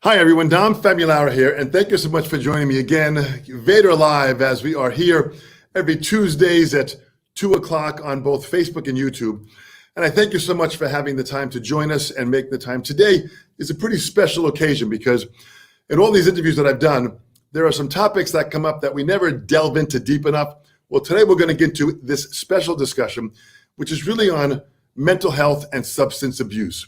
Hi everyone, DOM FAMULARO here, and thank you so much for joining me again. Vater Live, as we are here every Tuesdays at 2 o'clock on both Facebook and YouTube. And I thank you so much for having the time to join us and make the time. Today is a pretty special occasion because in all these interviews that I've done, there are some topics that come up that we never delve into deep enough. Well, today we're going to get to this special discussion, which is really on mental health and substance abuse.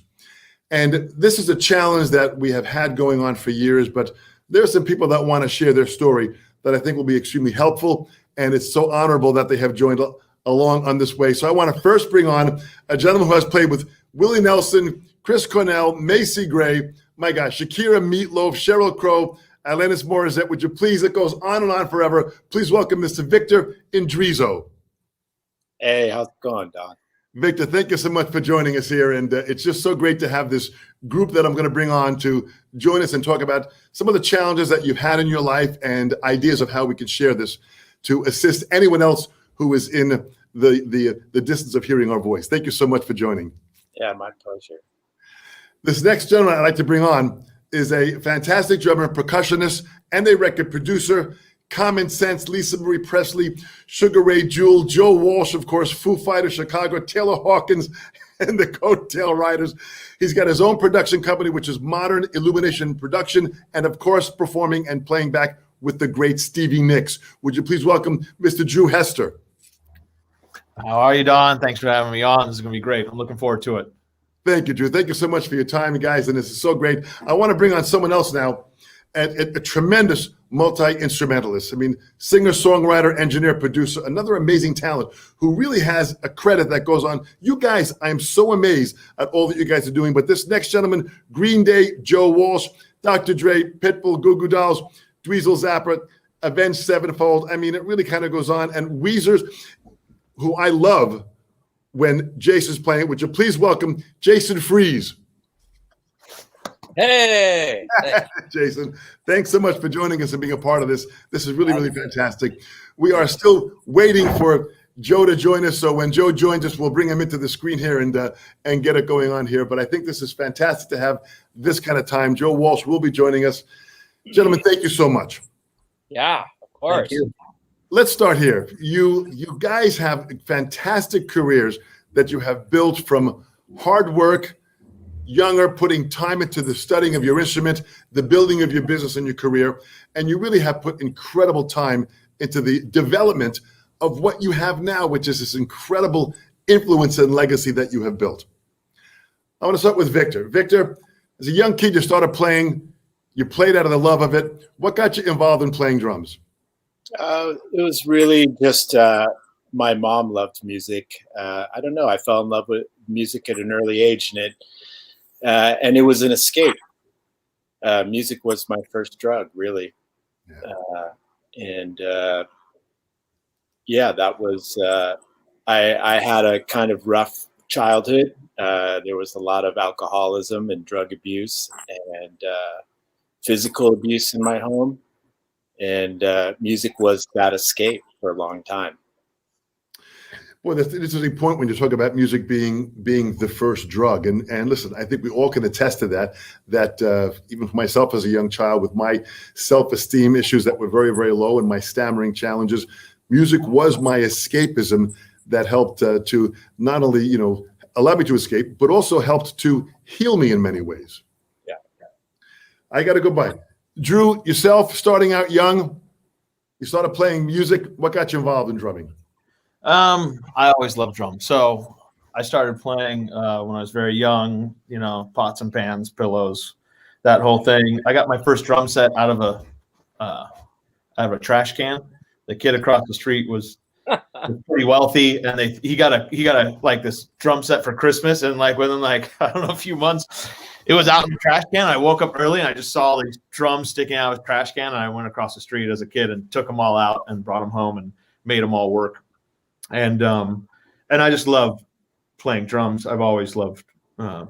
And this is a challenge that we have had going on for years, but there are some people that want to share their story that I think will be extremely helpful. And it's so honorable that they have joined along on this way. So I want to first bring on a gentleman who has played with Willie Nelson, Chris Cornell, Macy Gray, my gosh, Shakira, Meatloaf, Sheryl Crow, Alanis Morissette. Would you please, it goes on forever. Please welcome Mr. Victor Indrizzo. Hey, how's it going, Don? Victor, thank you so much for joining us here. And it's just so great to have this group that I'm going to bring on to join us and talk about some of the challenges that you've had in your life and ideas of how we can share this to assist anyone else who is in the distance of hearing our voice. Thank you so much for joining. Yeah, my pleasure. This next gentleman I'd like to bring on is a fantastic drummer, percussionist, and a record producer. Common Sense, Lisa Marie Presley, Sugar Ray Jewell, Joe Walsh, of course, Foo Fighters, Chicago, Taylor Hawkins, and the Coattail Riders. He's got his own production company, which is Modern Illumination Production, and of course, performing and playing back with the great Stevie Nicks. Would you please welcome Mr. Drew Hester? How are you, Don? Thanks for having me on. This is going to be great. I'm looking forward to it. Thank you, Drew. Thank you so much for your time, guys, and this is so great. I want to bring on someone else now, a tremendous multi-instrumentalist. I mean, singer, songwriter, engineer, producer, another amazing talent who really has a credit that goes on. You guys, I am so amazed at all that you guys are doing. But this next gentleman, Green Day, Joe Walsh, Dr. Dre, Pitbull, Goo Goo Dolls, Dweezil Zappa, Avenged Sevenfold. I mean, it really kind of goes on. And Weezer's, who I love when Jason's playing. Would you please welcome Jason Freeze? Hey, Jason, thanks so much for joining us and being a part of this. This is really, really fantastic. We are still waiting for Joe to join us. So when Joe joins us, we'll bring him into the screen here and get it going on here. But I think this is fantastic to have this kind of time. Joe Walsh will be joining us. Gentlemen, thank you so much. yeah, of course. Let's start here. You guys have fantastic careers that you have built from hard work, younger, putting time into the studying of your instrument, the building of your business and your career, and you really have put incredible time into the development of what you have now, which is this incredible influence and legacy that you have built. I want to start with Victor. Victor, as a young kid, you started playing, you played out of the love of it. What got you involved in playing drums? It was really just my mom loved music. I don't know. I fell in love with music at an early age, and it was an escape. Music was my first drug, really. Yeah. That was, I had a kind of rough childhood. There was a lot of alcoholism and drug abuse and physical abuse in my home. And music was that escape for a long time. Well, this is a point when you talk about music being the first drug. And listen, I think we all can attest to that even for myself as a young child with my self-esteem issues that were very, very low and my stammering challenges, music was my escapism that helped to not only, allow me to escape, but also helped to heal me in many ways. Yeah. I got to go by. Drew, yourself, starting out young, you started playing music. What got you involved in drumming? I always loved drums. So I started playing when I was very young, pots and pans, pillows, that whole thing. I got my first drum set out of a trash can. The kid across the street was pretty wealthy, and he got a like this drum set for Christmas, and like within I don't know, a few months, it was out in the trash can. I woke up early and I just saw these drums sticking out of the trash can, and I went across the street as a kid and took them all out and brought them home and made them all work. And I just love playing drums. I've always loved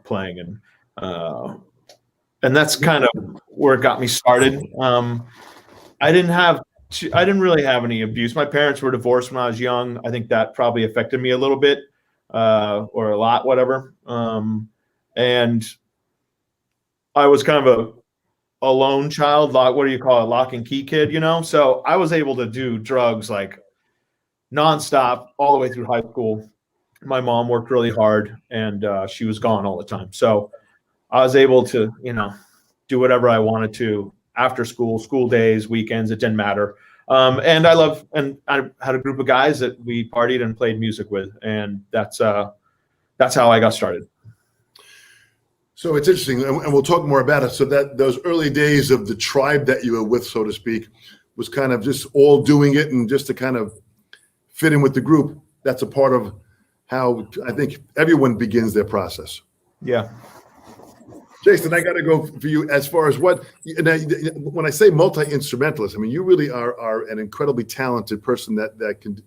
playing, and that's kind of where it got me started. I didn't really have any abuse. My parents were divorced when I was young. I think that probably affected me a little bit, or a lot, whatever. And I was kind of a lone child, what do you call it, lock and key kid, you know? So I was able to do drugs like nonstop all the way through high school. My mom worked really hard, and she was gone all the time. So I was able to, you know, do whatever I wanted to after school, school days, weekends, it didn't matter. And I had a group of guys that we partied and played music with, and that's how I got started. So it's interesting, and we'll talk more about it. So that those early days of the tribe that you were with, so to speak, was kind of just all doing it and just to kind of fit in with the group. That's a part of how I think everyone begins their process. Yeah. Jason, I got to go for you as far as when I say multi-instrumentalist, I mean, you really are an incredibly talented person that can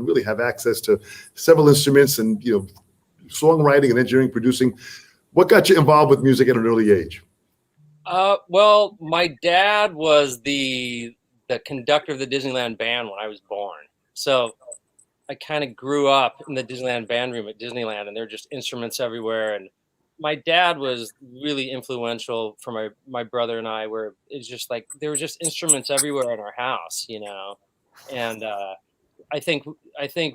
really have access to several instruments and, you know, songwriting and engineering, producing. What got you involved with music at an early age? Well, my dad was the conductor of the Disneyland band when I was born. So I kind of grew up in the Disneyland band room at Disneyland, and there were just instruments everywhere. And my dad was really influential for my brother and I, where it's just like there were just instruments everywhere in our house, you know. And I think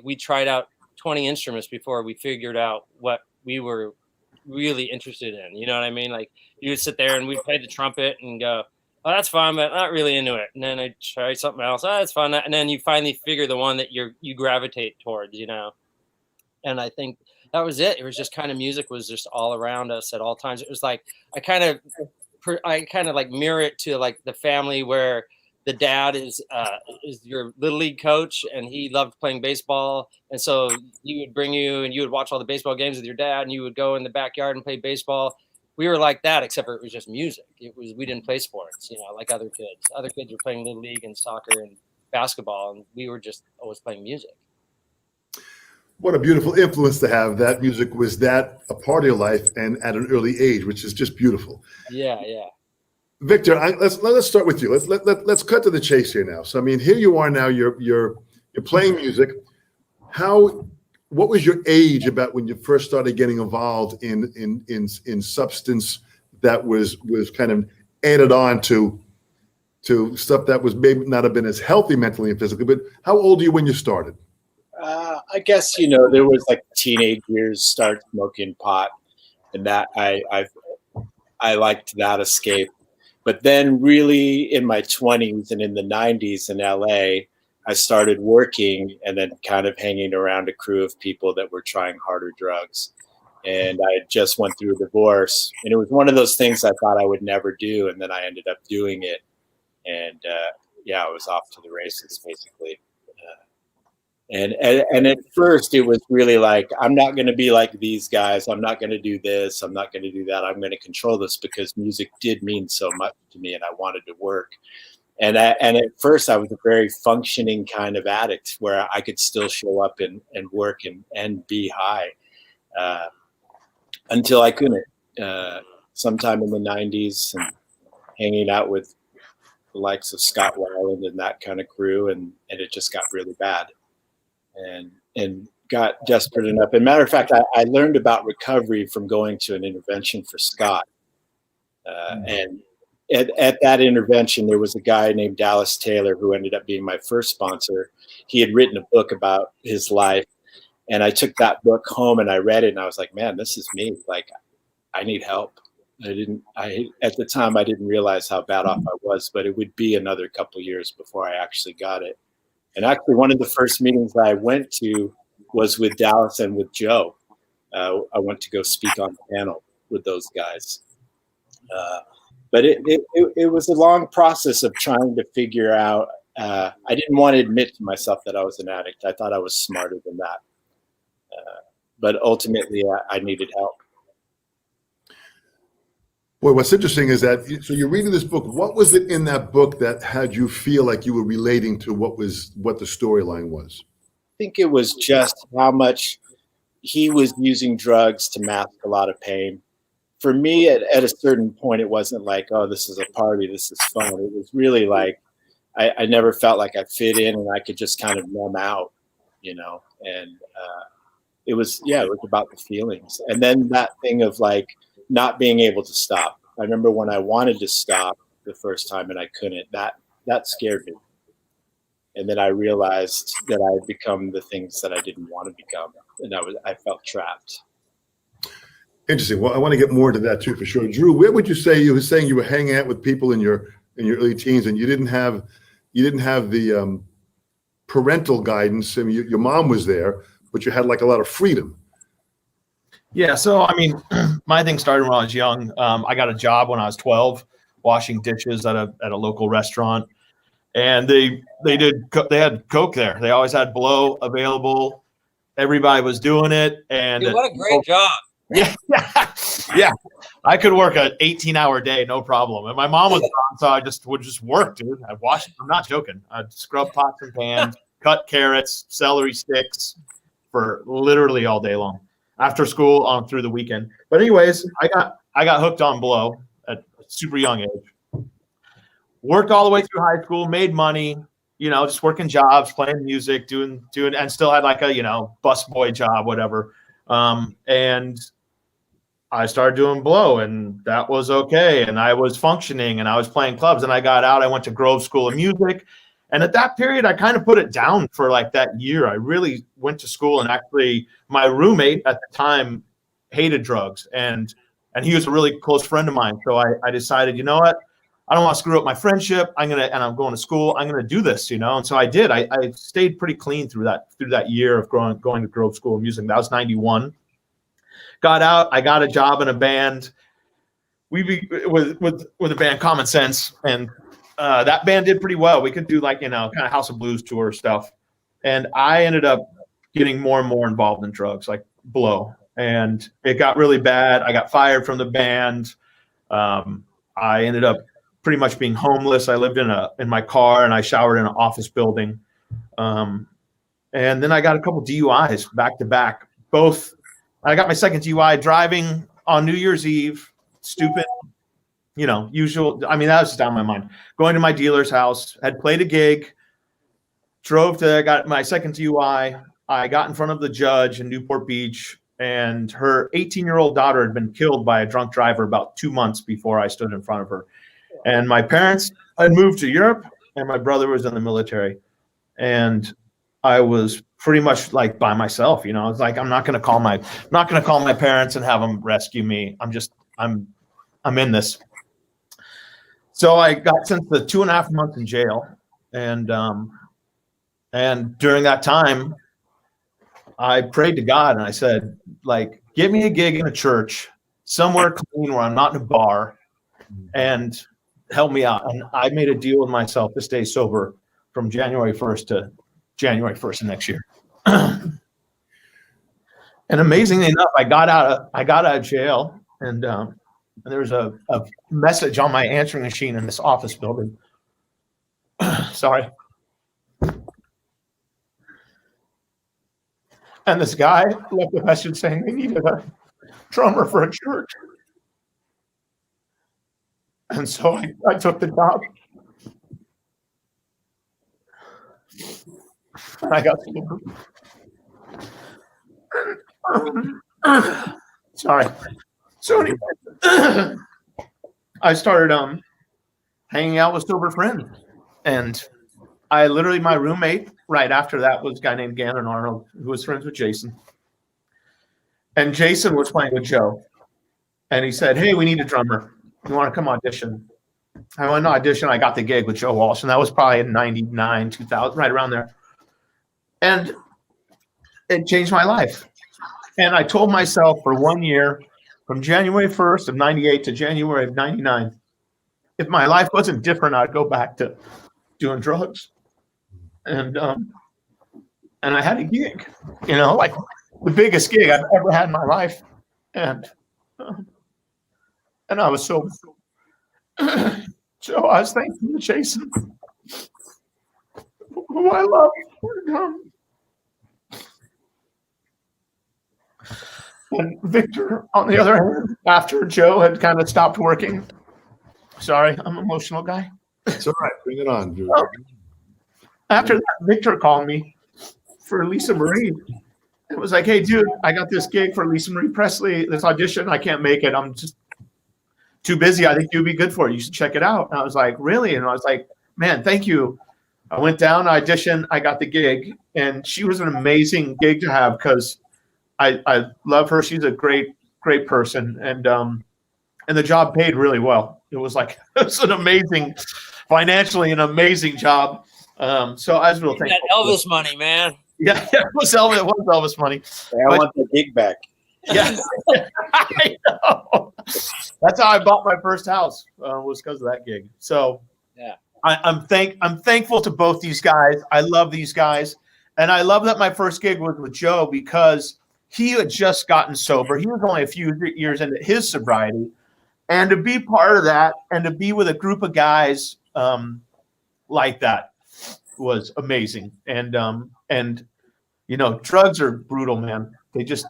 we tried out 20 instruments before we figured out what we were really interested in. You know what I mean? Like you would sit there and we'd play the trumpet and go, "Oh, that's fun, but not really into it." And then I'd try something else. "Oh, that's fun." And then you finally figure the one that you gravitate towards, you know. And I think that was it. It was just kind of music was just all around us at all times. It was like I kind of like mirror it to like the family where the dad is your little league coach, and he loved playing baseball, and so he would bring you and you would watch all the baseball games with your dad, and you would go in the backyard and play baseball. We were like that, except for it was just music. We didn't play sports, you know, like other kids. Other kids were playing little league and soccer and basketball, and we were just always playing music. What a beautiful influence to have. That music was that a part of your life and at an early age, which is just beautiful. Yeah, yeah. Victor, let's start with you. Let's cut to the chase here now. So I mean, here you are now. You're playing music. What was your age about when you first started getting involved in substance that was kind of added on to stuff that was maybe not have been as healthy mentally and physically? But how old are you when you started? I guess, you know, there was like teenage years, start smoking pot, and that I liked that escape. But then really in my 20s and in the 90s in LA, I started working and then kind of hanging around a crew of people that were trying harder drugs. And I just went through a divorce, and it was one of those things I thought I would never do. And then I ended up doing it. And I was off to the races basically. And at first it was really like, I'm not going to be like these guys. I'm not going to do this. I'm not going to do that. I'm going to control this because music did mean so much to me and I wanted to work. And at first I was a very functioning kind of addict where I could still show up and work and be high until I couldn't. Sometime in the 90s and hanging out with the likes of Scott Weiland and that kind of crew, and it just got really bad. And got desperate enough. As a matter of fact, I learned about recovery from going to an intervention for Scott. And at that intervention, there was a guy named Dallas Taylor who ended up being my first sponsor. He had written a book about his life. And I took that book home and I read it and I was like, man, this is me. Like, I need help. At the time, I didn't realize how bad off I was, but it would be another couple of years before I actually got it. And actually, one of the first meetings I went to was with Dallas and with Joe. I went to go speak on the panel with those guys. But it was a long process of trying to figure out. I didn't want to admit to myself that I was an addict. I thought I was smarter than that. But ultimately, I needed help. Boy, what's interesting is that, so you're reading this book. What was it in that book that had you feel like you were relating to what the storyline was? I think it was just how much he was using drugs to mask a lot of pain. For me, at a certain point, it wasn't like, oh, this is a party, this is fun. It was really like, I never felt like I fit in and I could just kind of numb out, you know, and it was about the feelings. And then that thing of like, not being able to stop. I remember when I wanted to stop, the first time and I couldn't. That scared me. And then I realized that I had become the things that I didn't want to become, and I felt trapped. Interesting. Well, I want to get more into that too, for sure. Drew, where would you say you were saying you were hanging out with people in your early teens, and you didn't have the parental guidance? I mean, your mom was there, but you had like a lot of freedom. Yeah. So, I mean, my thing started when I was young. I got a job when I was 12, washing dishes at a local restaurant, and they had Coke there. They always had Blow available. Everybody was doing it, and Dude, what a great job. Yeah, yeah. I could work an 18-hour day, no problem. And my mom was on, so I would just work, dude. I'd wash. I'm not joking. I'd scrub pots and pans, cut carrots, celery sticks for literally all day long. After school on through the weekend. But anyways, I got hooked on Blow at a super young age. Worked all the way through high school, made money, just working jobs, playing music, doing, and still had like a, busboy job, whatever. And I started doing Blow, and that was okay. And I was functioning, and I was playing clubs, and I got out. I went to Grove School of Music. And at that period, I kind of put it down for like that year. I really went to school, and actually my roommate at the time hated drugs, and he was a really close friend of mine. So I decided, you know what? I don't want to screw up my friendship. I'm going to school. I'm going to do this, And so I did. I stayed pretty clean through that year of going to Grove School of Music. That was 91. Got out. I got a job in a band. With a band Common Sense, and that band did pretty well. We could do like, kind of House of Blues tour stuff. And I ended up getting more and more involved in drugs, like Blow. And it got really bad. I got fired from the band. I ended up pretty much being homeless. I lived in my car, and I showered in an office building. And then I got a couple DUIs back to back. Both, I got my second DUI driving on New Year's Eve. Stupid. Usual. I mean, that was just down my mind. Going to my dealer's house, had played a gig, got my second DUI. I got in front of the judge in Newport Beach, and her 18-year-old daughter had been killed by a drunk driver about 2 months before I stood in front of her. And my parents had moved to Europe, and my brother was in the military. And I was pretty much like by myself, I was like, I'm not going to call my parents and have them rescue me. I'm in this. So I got sentenced to 2.5 months in jail, and during that time, I prayed to God, and I said, like, give me a gig in a church somewhere clean where I'm not in a bar, and help me out. And I made a deal with myself to stay sober from January 1st to January 1st of next year. And amazingly enough, I got out of jail, and there was a message on my answering machine in this office building. Sorry. And this guy left a message saying they needed a drummer for a church. And so I took the job. And I got sorry. So anyway, I started hanging out with sober friends, and my roommate right after that was a guy named Gannon Arnold, who was friends with Jason. And Jason was playing with Joe, and he said, "Hey, we need a drummer. You want to come audition?" I went to audition. I got the gig with Joe Walsh, and that was probably in 99, 2000, right around there. And it changed my life. And I told myself for 1 year, from January 1st of 98 to January of 99, if my life wasn't different, I'd go back to doing drugs. And I had a gig, like the biggest gig I've ever had in my life. And I was so I was thankful to Jason, who I love. And Victor, on the other hand, after Joe had kind of stopped working, sorry, I'm an emotional guy. It's all right. Bring it on, dude. After that, Victor called me for Lisa Marie. It was like, "Hey, dude, I got this gig for Lisa Marie Presley, this audition. I can't make it. I'm just too busy. I think you'd be good for it. You should check it out. And I was like, really? And I was like, man, thank you. I went down, auditioned, I got the gig, and she was an amazing gig to have because I love her. She's a great person, and the job paid really well. It was like it's an amazing, financially an amazing job. So I was real thankful. That Elvis money, man. Yeah, it was Elvis money. I want the gig back. Yeah, I know. That's how I bought my first house. Was because of that gig. So yeah. I'm thankful to both these guys. I love these guys, and I love that my first gig was with Joe because he had just gotten sober. He was only a few years into his sobriety, and to be part of that and to be with a group of guys like that was amazing. And you know, drugs are brutal, man. They just,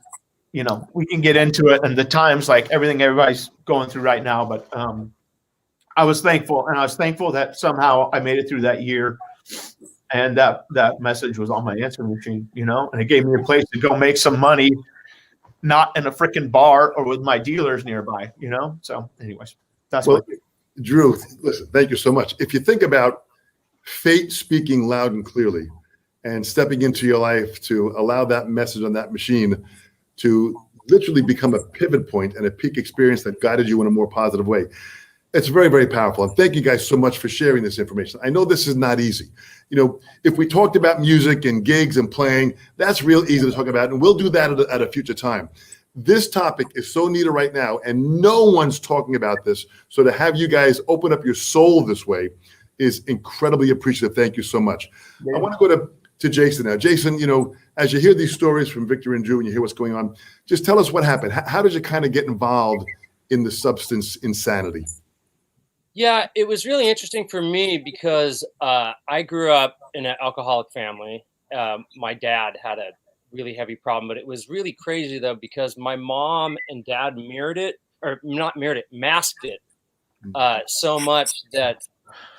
you know, we can get into it and the times like everybody's going through right now, but I was thankful, and I was thankful that somehow I made it through that year, and that message was on my answering machine, you know, and it gave me a place to go make some money, not in a freaking bar or with my dealers nearby, you know. So, anyways, that's what. Drew, listen, thank you so much. If you think about fate speaking loud and clearly, and stepping into your life to allow that message on that machine to literally become a pivot point and a peak experience that guided you in a more positive way. It's very, very powerful. And thank you guys so much for sharing this information. I know this is not easy. You know, if we talked about music and gigs and playing, that's real easy to talk about. And we'll do that at a future time. This topic is so needed right now, and no one's talking about this. So to have you guys open up your soul this way is incredibly appreciative. Thank you so much. Yeah. I want to go to Jason now. Jason, you know, as you hear these stories from Victor and Drew and you hear what's going on, just tell us what happened. How did you kind of get involved in the substance insanity? Yeah, it was really interesting for me because I grew up in an alcoholic family. My dad had a really heavy problem, but it was really crazy though, because my mom and dad masked it so much that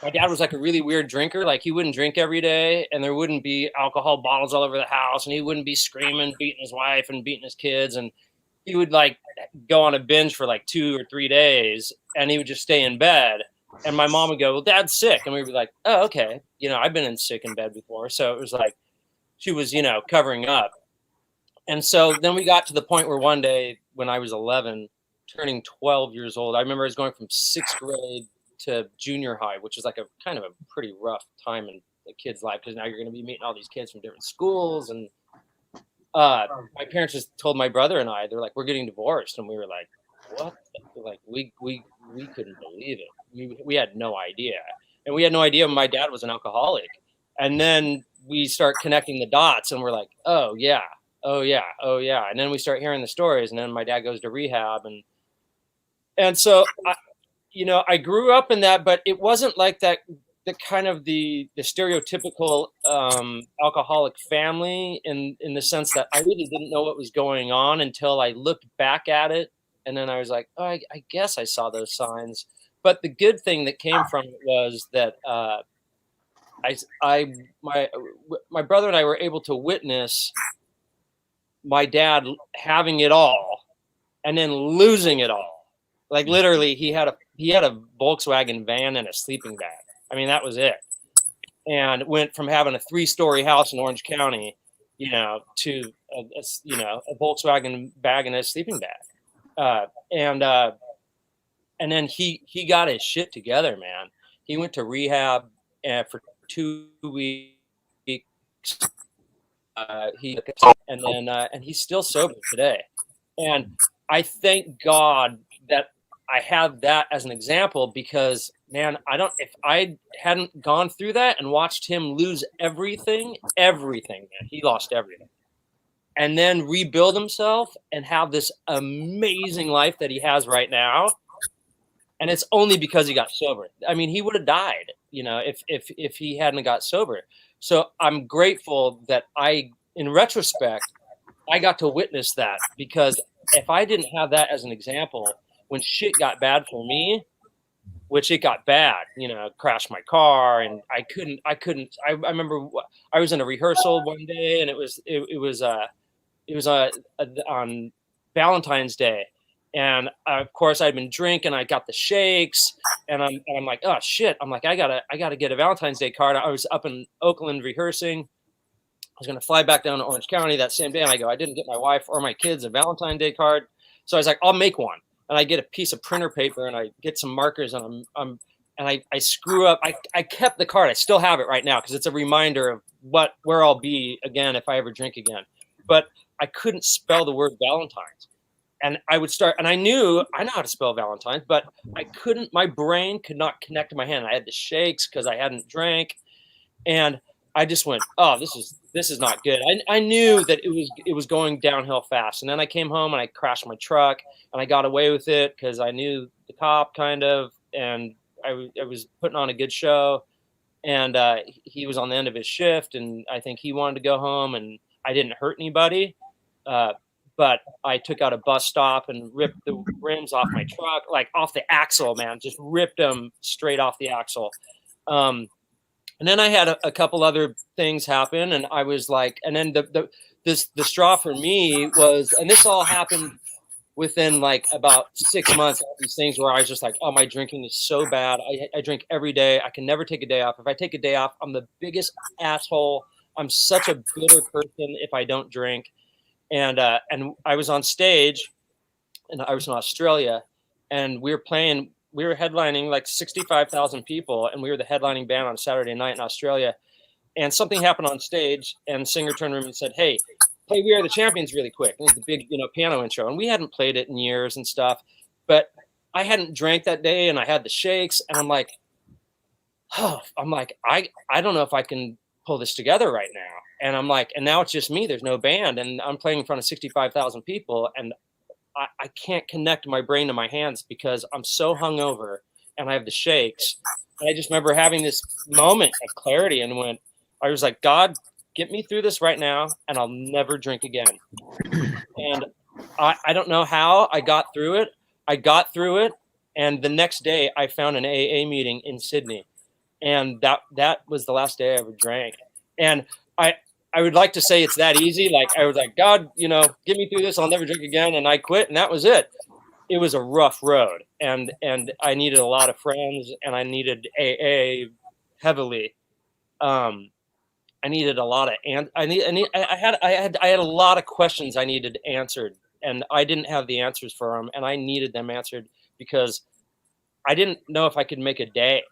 my dad was like a really weird drinker. Like he wouldn't drink every day, and there wouldn't be alcohol bottles all over the house, and he wouldn't be screaming, beating his wife and beating his kids. And he would like go on a binge for like 2 or 3 days, and he would just stay in bed. And my mom would go, well, Dad's sick. And we'd be like, oh, okay. You know, I've been sick in bed before. So it was like, she was, you know, covering up. And so then we got to the point where one day when I was 11, turning 12 years old, I remember I was going from 6th grade to junior high, which is like a kind of a pretty rough time in a kid's life, because now you're going to be meeting all these kids from different schools. And my parents just told my brother and I, they're like, we're getting divorced. And we were like, what? Like we couldn't believe it. We had no idea. And we had no idea my dad was an alcoholic. And then we start connecting the dots, and we're like, oh yeah. And then we start hearing the stories, and then my dad goes to rehab. And so I grew up in that, but it wasn't like that, the kind of the stereotypical alcoholic family in the sense that I really didn't know what was going on until I looked back at it. And then I was like, oh, I guess I saw those signs. But the good thing that came from it was that my brother and I were able to witness my dad having it all and then losing it all. Like literally, he had a Volkswagen van and a sleeping bag. I mean, that was it. And went from having a 3-story house in Orange County, you know, to a Volkswagen bag and a sleeping bag. And then he got his shit together, man. He went to rehab for 2 weeks. And he's still sober today. And I thank God that I have that as an example, because man, if I hadn't gone through that and watched him lose everything, man, he lost everything. And then rebuild himself and have this amazing life that he has right now. And it's only because he got sober. I mean, he would have died, you know, if he hadn't got sober. So I'm grateful that in retrospect, I got to witness that, because if I didn't have that as an example, when shit got bad for me, which it got bad, you know, crashed my car, and I remember I was in a rehearsal one day, and it was on Valentine's Day, And of course I'd been drinking. I got the shakes, and I'm like, oh shit. I'm like, I gotta get a Valentine's Day card. I was up in Oakland rehearsing. I was gonna fly back down to Orange County that same day, and I go, I didn't get my wife or my kids a Valentine's Day card. So I was like, I'll make one. And I get a piece of printer paper, and I get some markers, and I screw up. I kept the card. I still have it right now because it's a reminder of where I'll be again if I ever drink again. But I couldn't spell the word Valentine's. And I would start, and I know how to spell Valentine's, but I couldn't, my brain could not connect to my hand. I had the shakes because I hadn't drank. And I just went, oh, this is not good. I knew that it was going downhill fast. And then I came home and I crashed my truck, and I got away with it because I knew the cop kind of, and I was putting on a good show, and he was on the end of his shift, and I think he wanted to go home, and I didn't hurt anybody. But I took out a bus stop and ripped the rims off my truck, like off the axle, man, just ripped them straight off the axle. And then I had a couple other things happen, and I was like, and then the straw for me was, and this all happened within like about 6 months of these things where I was just like, oh, my drinking is so bad. I drink every day. I can never take a day off. If I take a day off, I'm the biggest asshole. I'm such a bitter person if I don't drink. And I was on stage, and I was in Australia, and we were headlining like 65,000 people, and we were the headlining band on Saturday night in Australia. And something happened on stage, and the singer turned around and said, hey, play We Are the Champions really quick. And it was the big, piano intro. And we hadn't played it in years and stuff, but I hadn't drank that day, and I had the shakes, and I'm like, I don't know if I can pull this together right now. And I'm like, and now it's just me. There's no band, and I'm playing in front of 65,000 people, and I can't connect my brain to my hands because I'm so hungover and I have the shakes. And I just remember having this moment of clarity, and I was like, God, get me through this right now, and I'll never drink again. And I don't know how I got through it. I got through it, and the next day I found an AA meeting in Sydney, and that was the last day I ever drank. And I would like to say it's that easy. Like I was like, God, get me through this. I'll never drink again. And I quit, and that was it. It was a rough road, and I needed a lot of friends, and I needed AA heavily. I needed a lot of, I had a lot of questions I needed answered, and I didn't have the answers for them, and I needed them answered because I didn't know if I could make a day.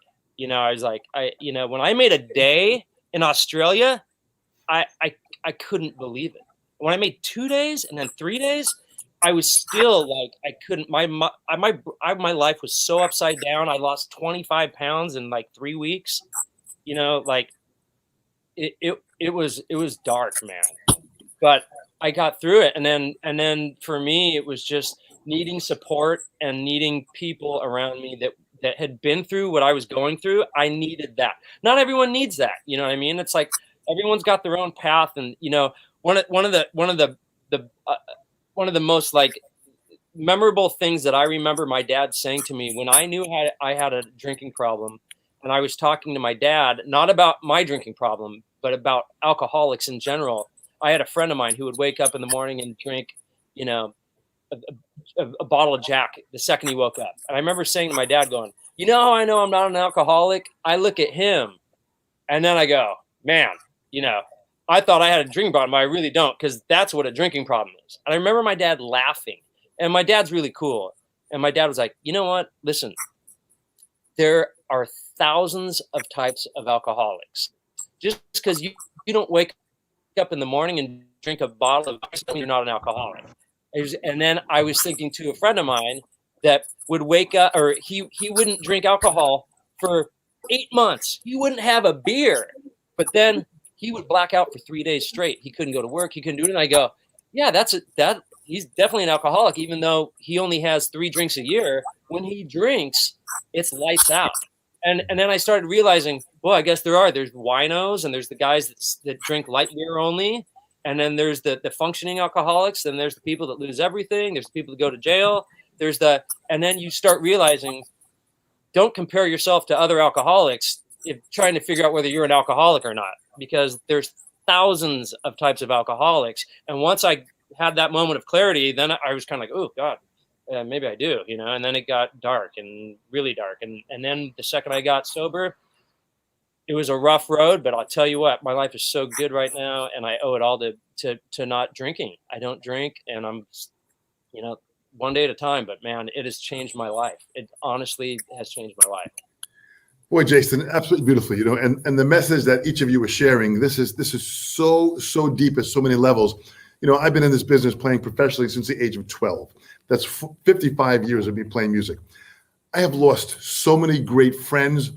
I was like, when I made a day in Australia, I couldn't believe it. When I made 2 days and then 3 days, I was still like, I couldn't, my life was so upside down. I lost 25 pounds in like 3 weeks, like it was dark, man, but I got through it. And then for me, it was just needing support and needing people around me that had been through what I was going through. I needed that. Not everyone needs that. You know what I mean? It's like, everyone's got their own path, and one of the most like memorable things that I remember my dad saying to me when I knew I had a drinking problem, and I was talking to my dad not about my drinking problem but about alcoholics in general. I had a friend of mine who would wake up in the morning and drink, a bottle of Jack the second he woke up, and I remember saying to my dad, going, I know I'm not an alcoholic. I look at him, and then I go, man. I thought I had a drinking problem, but I really don't, because that's what a drinking problem is. And I remember my dad laughing, and my dad's really cool. And my dad was like, you know what? Listen, there are thousands of types of alcoholics. Just because you don't wake up in the morning and drink a bottle of whiskey, you're not an alcoholic. And then I was thinking to a friend of mine that would wake up, or he wouldn't drink alcohol for 8 months. He wouldn't have a beer. But then he would black out for 3 days straight. He couldn't go to work. He couldn't do it. And I go, yeah, he's definitely an alcoholic, even though he only has 3 drinks a year. When he drinks, it's lights out. And then I started realizing, well, I guess there's winos, and there's the guys that drink light beer only. And then there's the functioning alcoholics. Then there's the people that lose everything. There's the people that go to jail. And then you start realizing, don't compare yourself to other alcoholics if trying to figure out whether you're an alcoholic or not, because there's thousands of types of alcoholics. And once I had that moment of clarity, then I was kind of like, oh God, maybe I do, you know. And then it got dark and really dark. And then the second I got sober, it was a rough road, but I'll tell you what, my life is so good right now, and I owe it all to not drinking. I don't drink, and I'm, you know, one day at a time. But man, it has changed my life. It honestly has changed my life. Boy, Jason, absolutely beautiful. You know, and the message that each of you are sharing, this is so deep at so many levels. You know, I've been in this business playing professionally since the age of 12. That's 55 years of me playing music. I have lost so many great friends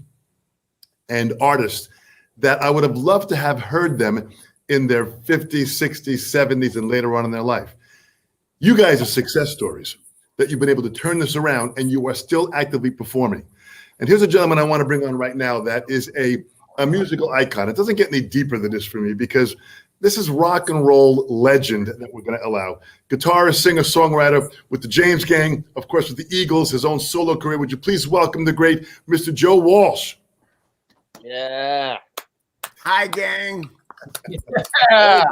and artists that I would have loved to have heard them in their 50s, 60s, 70s, and later on in their life. You guys are success stories that you've been able to turn this around, and you are still actively performing. And here's a gentleman I want to bring on right now that is a musical icon. It doesn't get any deeper than this for me, because this is rock and roll legend that we're going to allow. Guitarist, singer, songwriter with the James Gang, of course, with the Eagles, his own solo career. Would you please welcome the great Mr. Joe Walsh? Yeah. Hi, gang. Yeah.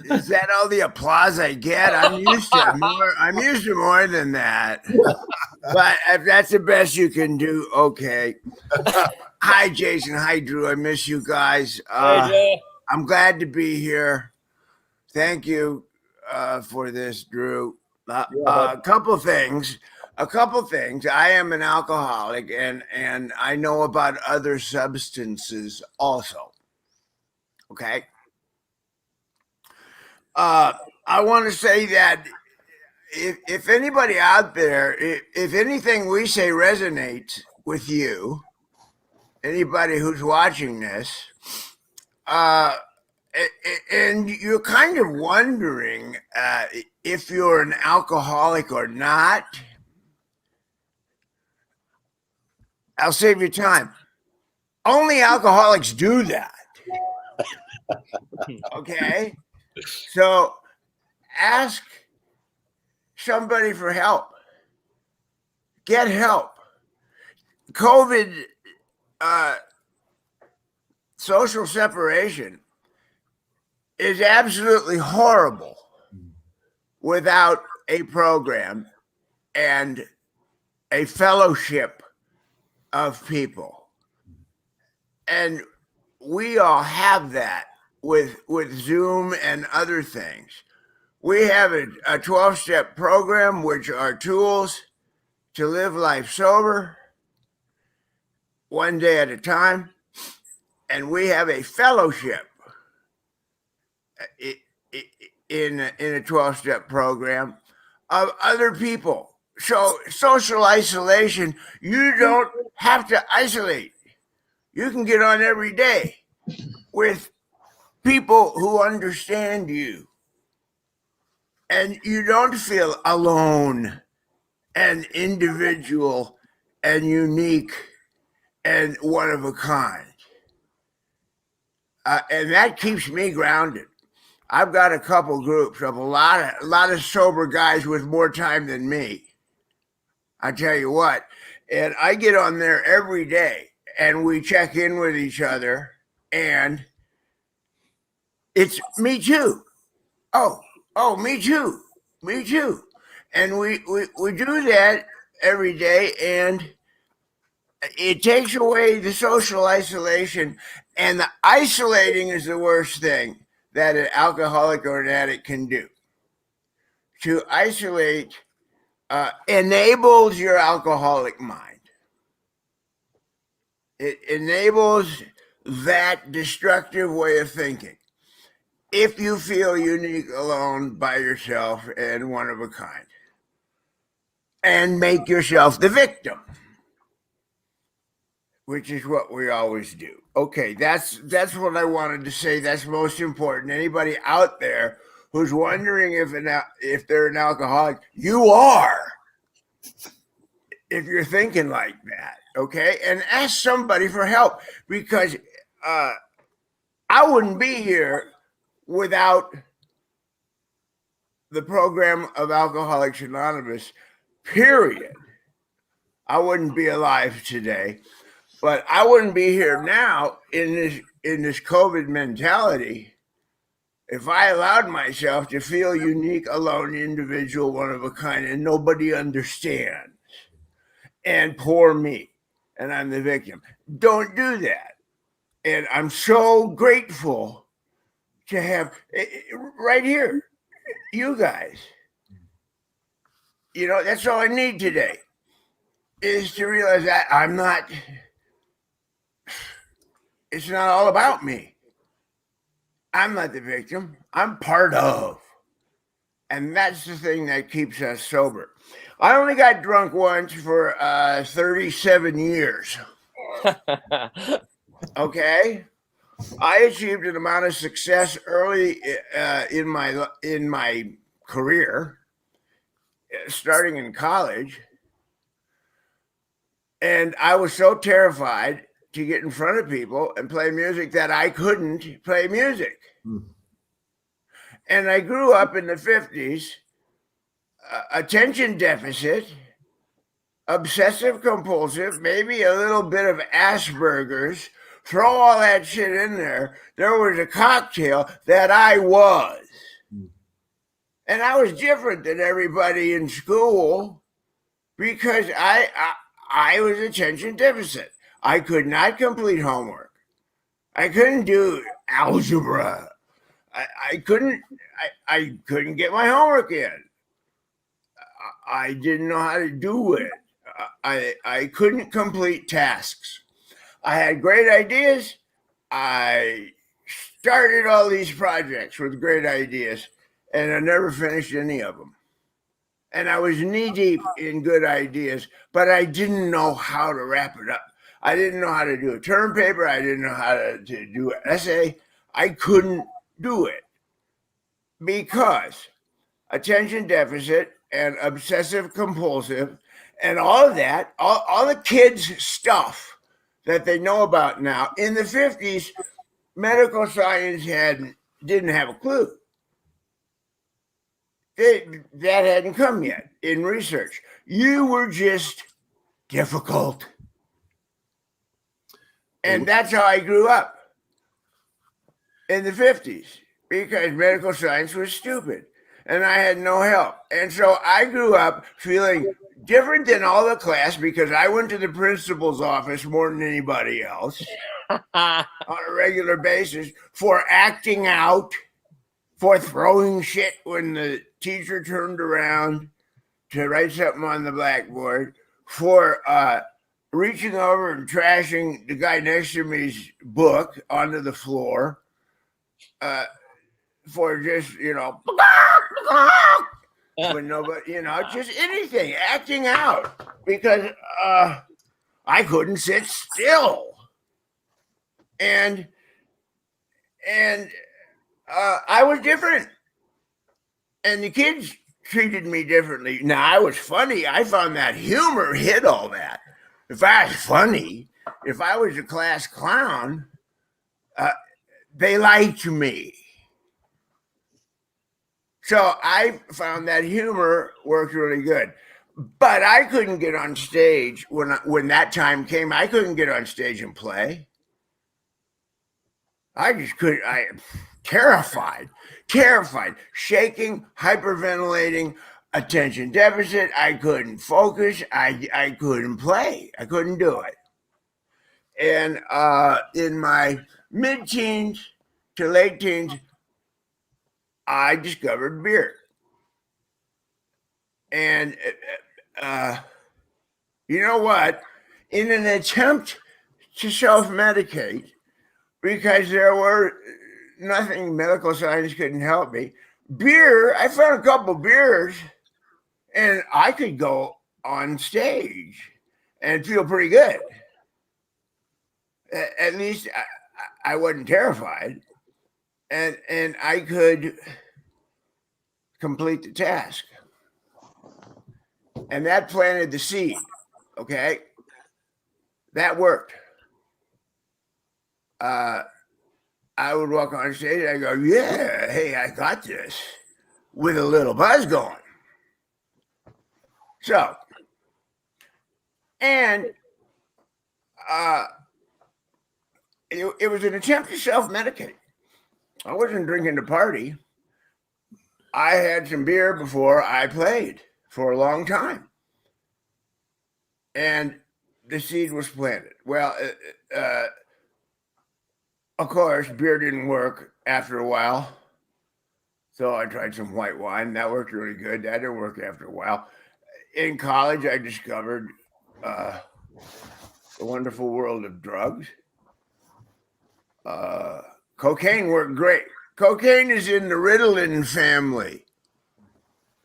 Is that all the applause I get? I'm used to more than that. But if that's the best you can do, okay. Hi, Jason. Hi, Drew. I miss you guys. I'm glad to be here. Thank you for this, Drew. A couple things. I am an alcoholic, and I know about other substances also. Okay. I want to say that if anybody out there, if anything we say resonates with you, anybody who's watching this, and you're kind of wondering if you're an alcoholic or not, I'll save you time. Only alcoholics do that. Okay? So ask somebody for help. Get help. COVID, social separation is absolutely horrible without a program and a fellowship of people. And we all have that with Zoom and other things. We have a 12-step program, which are tools to live life sober, one day at a time. And we have a fellowship in a 12-step program of other people. So social isolation, you don't have to isolate. You can get on every day with people who understand you. And you don't feel alone and individual and unique and one of a kind. And that keeps me grounded. I've got a couple groups of a lot of sober guys with more time than me. I tell you what, and I get on there every day and we check in with each other, and it's me too. Oh, me too. Me too. And we do that every day, and it takes away the social isolation, and the isolating is the worst thing that an alcoholic or an addict can do. To isolate enables your alcoholic mind. It enables that destructive way of thinking. If you feel unique, alone, by yourself, and one of a kind, and make yourself the victim, which is what we always do. Okay, that's what I wanted to say. That's most important. Anybody out there who's wondering if they're an alcoholic, you are. If you're thinking like that, okay? And ask somebody for help, because I wouldn't be here without the program of Alcoholics Anonymous, period. I wouldn't be alive today, but I wouldn't be here now in this COVID mentality if I allowed myself to feel unique, alone, individual, one of a kind, and nobody understands, and poor me, and I'm the victim. Don't do that. And I'm so grateful to have right here, you guys. You know, that's all I need today, is to realize that I'm not, it's not all about me. I'm not the victim. I'm part of. And that's the thing that keeps us sober. I only got drunk once for 37 years. Okay? I achieved an amount of success early in my career, starting in college. And I was so terrified to get in front of people and play music that I couldn't play music. And I grew up in the 50s, attention deficit, obsessive compulsive, maybe a little bit of Asperger's. Throw all that shit in there. There was a cocktail that I was. And I was different than everybody in school because I was attention deficit. I could not complete homework. I couldn't do algebra. I couldn't get my homework in. I didn't know how to do it. I couldn't complete tasks. I had great ideas. I started all these projects with great ideas, and I never finished any of them. And I was knee-deep in good ideas, but I didn't know how to wrap it up. I didn't know how to do a term paper. I didn't know how to do an essay. I couldn't do it because attention deficit and obsessive compulsive and all of that, all the kids' stuff that they know about now. In the 50s, medical science didn't have a clue. That hadn't come yet in research. You were just difficult. And that's how I grew up in the 50s, because medical science was stupid and I had no help. And so I grew up feeling different than all the class because I went to the principal's office more than anybody else on a regular basis for acting out, for throwing shit when the teacher turned around to write something on the blackboard, for reaching over and trashing the guy next to me's book onto the floor, for just, when nobody, just anything, acting out, because I couldn't sit still. And I was different. And the kids treated me differently. Now, I was funny. I found that humor hid all that. If I was funny, if I was a class clown, they liked me. So I found that humor worked really good. But I couldn't get on stage when that time came. I couldn't get on stage and play. I just couldn't. Terrified, shaking, hyperventilating, attention deficit. I couldn't focus. I couldn't play. I couldn't do it. And in my mid-teens to late teens, I discovered beer. And you know what? In an attempt to self-medicate, because there were nothing medical science couldn't help me. Beer, I found a couple beers and I could go on stage and feel pretty good. At least I wasn't terrified, and I could complete the task. And that planted the seed, okay? That worked. I would walk on stage, I go, yeah, hey, I got this, with a little buzz going. So, and it was an attempt to self-medicate. I wasn't drinking to party. I had some beer before I played for a long time. And the seed was planted. Well, of course, beer didn't work after a while. So I tried some white wine. That worked really good. That didn't work after a while. In college, I discovered the wonderful world of drugs. Cocaine worked great. Cocaine is in the Ritalin family,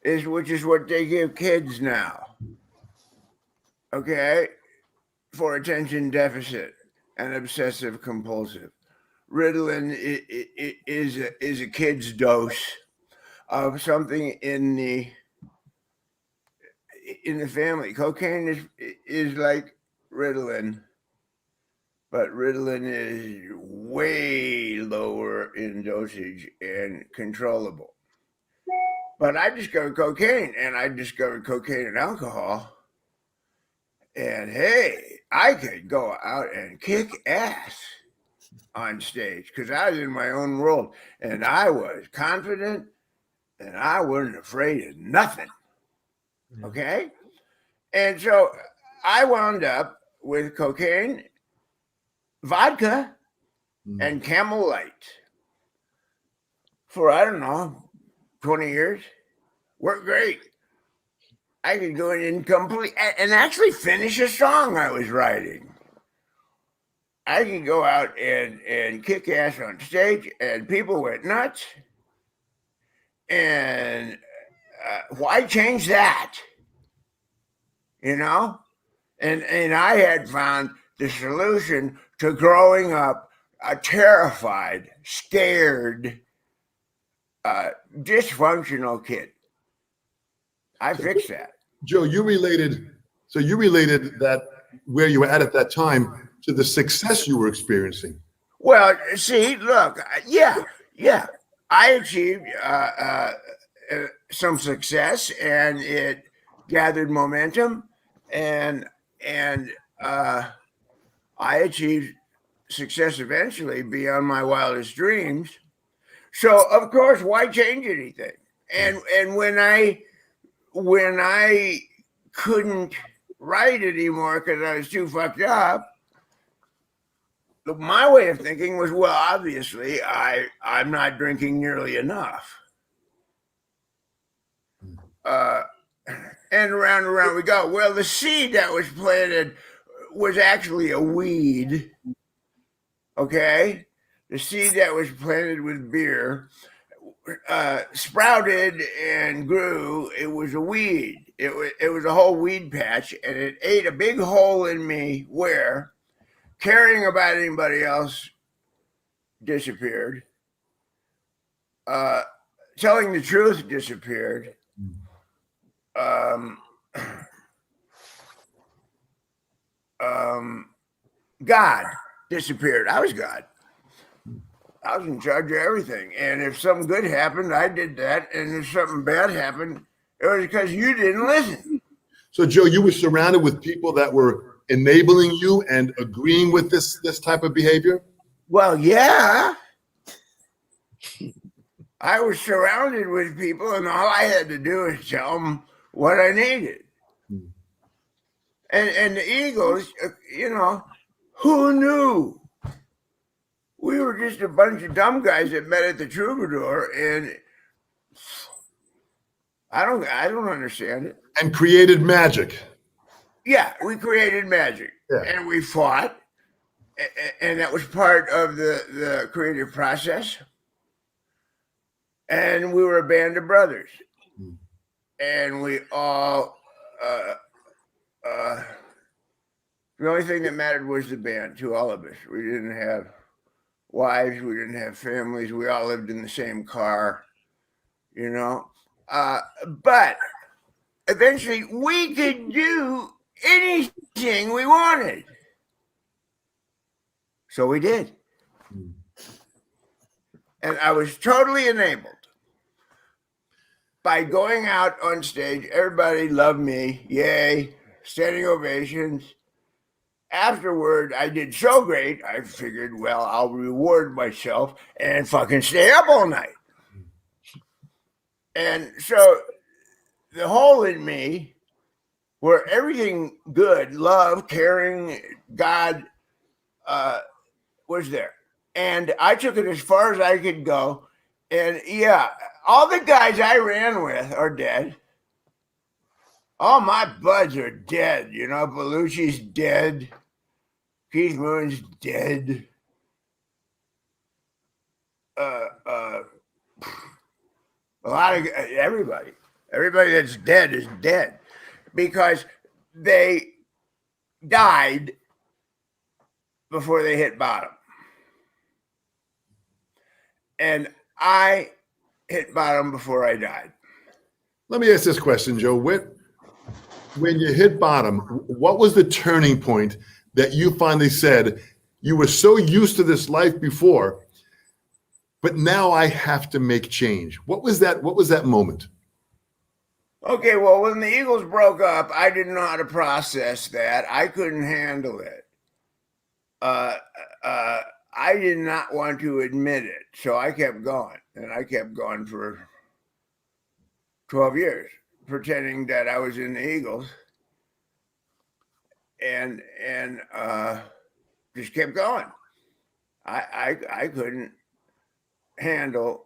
which is what they give kids now. Okay, for attention deficit and obsessive compulsive. Ritalin is a kid's dose of something in the family. Cocaine is like Ritalin, but Ritalin is way lower in dosage and controllable. But I discovered cocaine, and I discovered cocaine and alcohol. And hey, I could go out and kick ass on stage because I was in my own world, and I was confident, and I wasn't afraid of nothing. Okay? And so I wound up with cocaine, vodka, and Camel Light for, I don't know, 20 years. Worked great. I could go in complete and actually finish a song I was writing. I could go out and kick ass on stage, and people went nuts. And why change that? You know? And I had found the solution to growing up a terrified, scared, dysfunctional kid. I fixed that. Joe, you related that where you were at that time to the success you were experiencing. Well, see, look, yeah. I achieved some success, and it gathered momentum, and I achieved success eventually beyond my wildest dreams. So, of course, why change anything? And when I couldn't write anymore because I was too fucked up, my way of thinking was, well, obviously, I'm not drinking nearly enough. And around we go. Well, the seed that was planted was actually a weed. Okay? The seed that was planted with beer sprouted and grew. It was a weed. It was a whole weed patch, and it ate a big hole in me where caring about anybody else disappeared. Telling the truth disappeared. God disappeared. I was God. I was in charge of everything. And if something good happened, I did that. And if something bad happened, it was because you didn't listen. So, Joe, you were surrounded with people that were enabling you and agreeing with this type of behavior? Well, yeah. I was surrounded with people, and all I had to do was tell them what I needed. And the Eagles, you know, who knew? We were just a bunch of dumb guys that met at the Troubadour, and I don't understand it. And created magic. Yeah, we created magic, and we fought, and that was part of the creative process. And we were a band of brothers, and we all. The only thing that mattered was the band to all of us. We didn't have wives, we didn't have families. We all lived in the same car, you know. But eventually, we could do anything we wanted. So we did. And I was totally enabled. By going out on stage, everybody loved me. Yay. Standing ovations. afterward, I did so great, I figured, well, I'll reward myself and fucking stay up all night. And so the hole in me where everything good, love, caring, God was there. And I took it as far as I could go. And yeah, all the guys I ran with are dead. All my buds are dead. You know, Belushi's dead. Keith Moon's dead. A lot of everybody that's dead is dead because they died before they hit bottom. And I hit bottom before I died. Let me ask this question, Joe. When you hit bottom, what was the turning point that you finally said, you were so used to this life before, but now I have to make change? What was that moment? Okay, well, when the Eagles broke up, I didn't know how to process that. I couldn't handle it. I did not want to admit it, so I kept going, and I kept going for 12 years, pretending that I was in the Eagles, and just kept going. I couldn't handle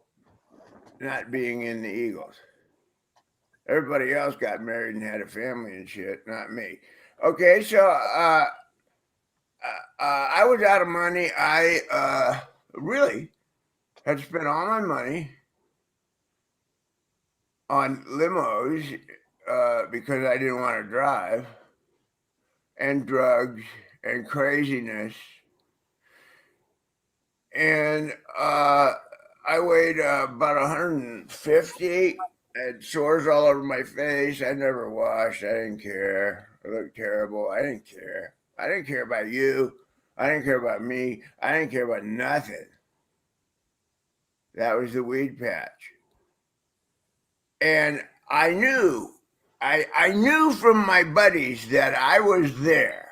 not being in the Eagles. Everybody else got married and had a family and shit, not me. Okay, so I was out of money. I really had spent all my money on limos because I didn't want to drive, and drugs and craziness. And I weighed about 150. I had sores all over my face. I never washed. I didn't care. I looked terrible. I didn't care. I didn't care about you. I didn't care about me. I didn't care about nothing. That was the weed patch. And I knew from my buddies that I was there.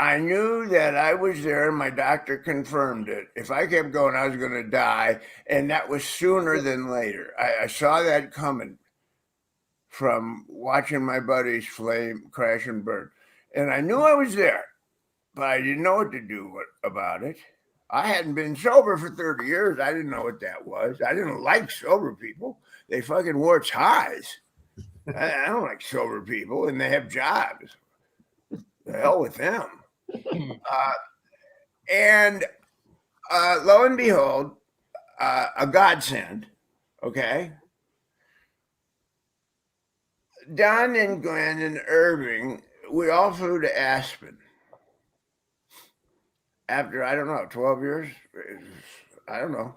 I knew that I was there, and my doctor confirmed it. If I kept going, I was going to die, and that was sooner than later. I saw that coming from watching my buddies flame, crash, and burn. And I knew I was there, but I didn't know what to do about it. I hadn't been sober for 30 years. I didn't know what that was. I didn't like sober people. They fucking wore ties. I don't like sober people, and they have jobs. The hell with them. And lo and behold, a godsend, okay? Don and Glenn and Irving, we all flew to Aspen. After, I don't know, 12 years? I don't know,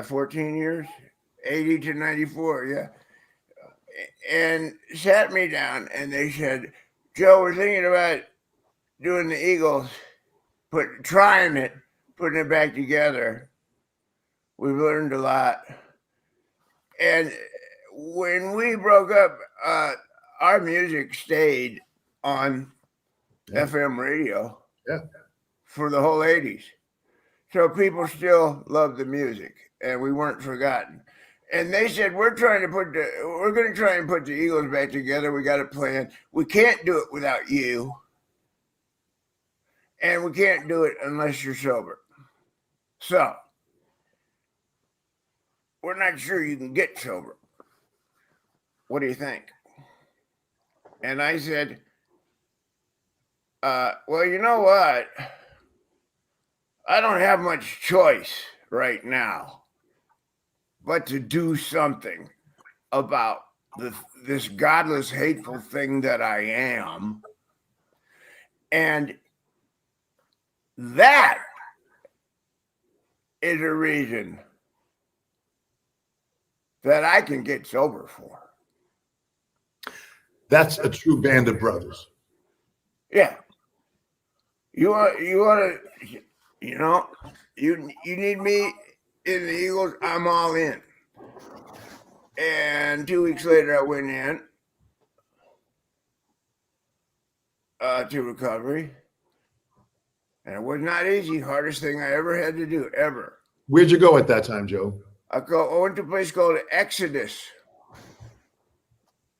14 years? 80 to 94, yeah. And sat me down, and they said, Joe, we're thinking about doing the Eagles, trying it, putting it back together. We've learned a lot. And when we broke up, our music stayed on FM radio for the whole 80s. So people still love the music, and we weren't forgotten. And they said, we're going to try and put the Eagles back together. We got a plan. We can't do it without you. And we can't do it unless you're sober. So, we're not sure you can get sober. What do you think? And I said, well, you know what? I don't have much choice right now but to do something about this godless, hateful thing that I am. And that is a reason that I can get sober for. That's a true band of brothers. Yeah. You want to, you need me in the Eagles, I'm all in. And 2 weeks later, I went in. to recovery. And it was not easy. Hardest thing I ever had to do, ever. Where'd you go at that time, Joe? I went to a place called Exodus.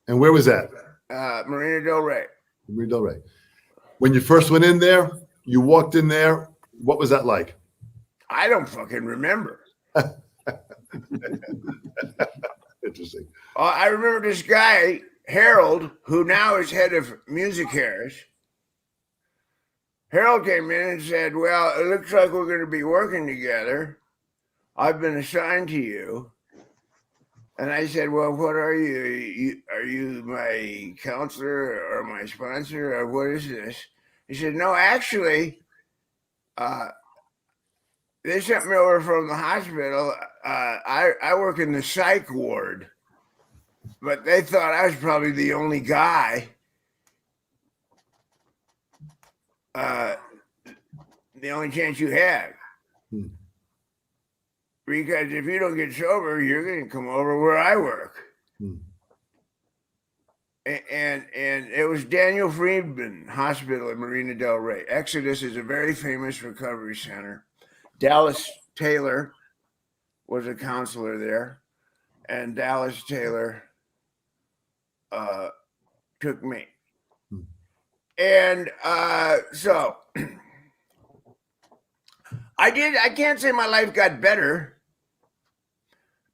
And where was that? Marina Del Rey. Marina Del Rey. When you first went in there, you walked in there. What was that like? I don't fucking remember. Interesting. I remember this guy, Harold, who now is head of Music Harris. Harold came in and said, well, it looks like we're going to be working together. I've been assigned to you. And I said, well, what are you? Are you my counselor or my sponsor or what is this? He said, no, actually, they sent me over from the hospital. I work in the psych ward, but they thought I was probably the only guy. The only chance you have. Because if you don't get sober, you're going to come over where I work. And it was Daniel Friedman Hospital in Marina Del Rey. Exodus is a very famous recovery center. Dallas Taylor was a counselor there, and Dallas Taylor took me. And so I can't say my life got better,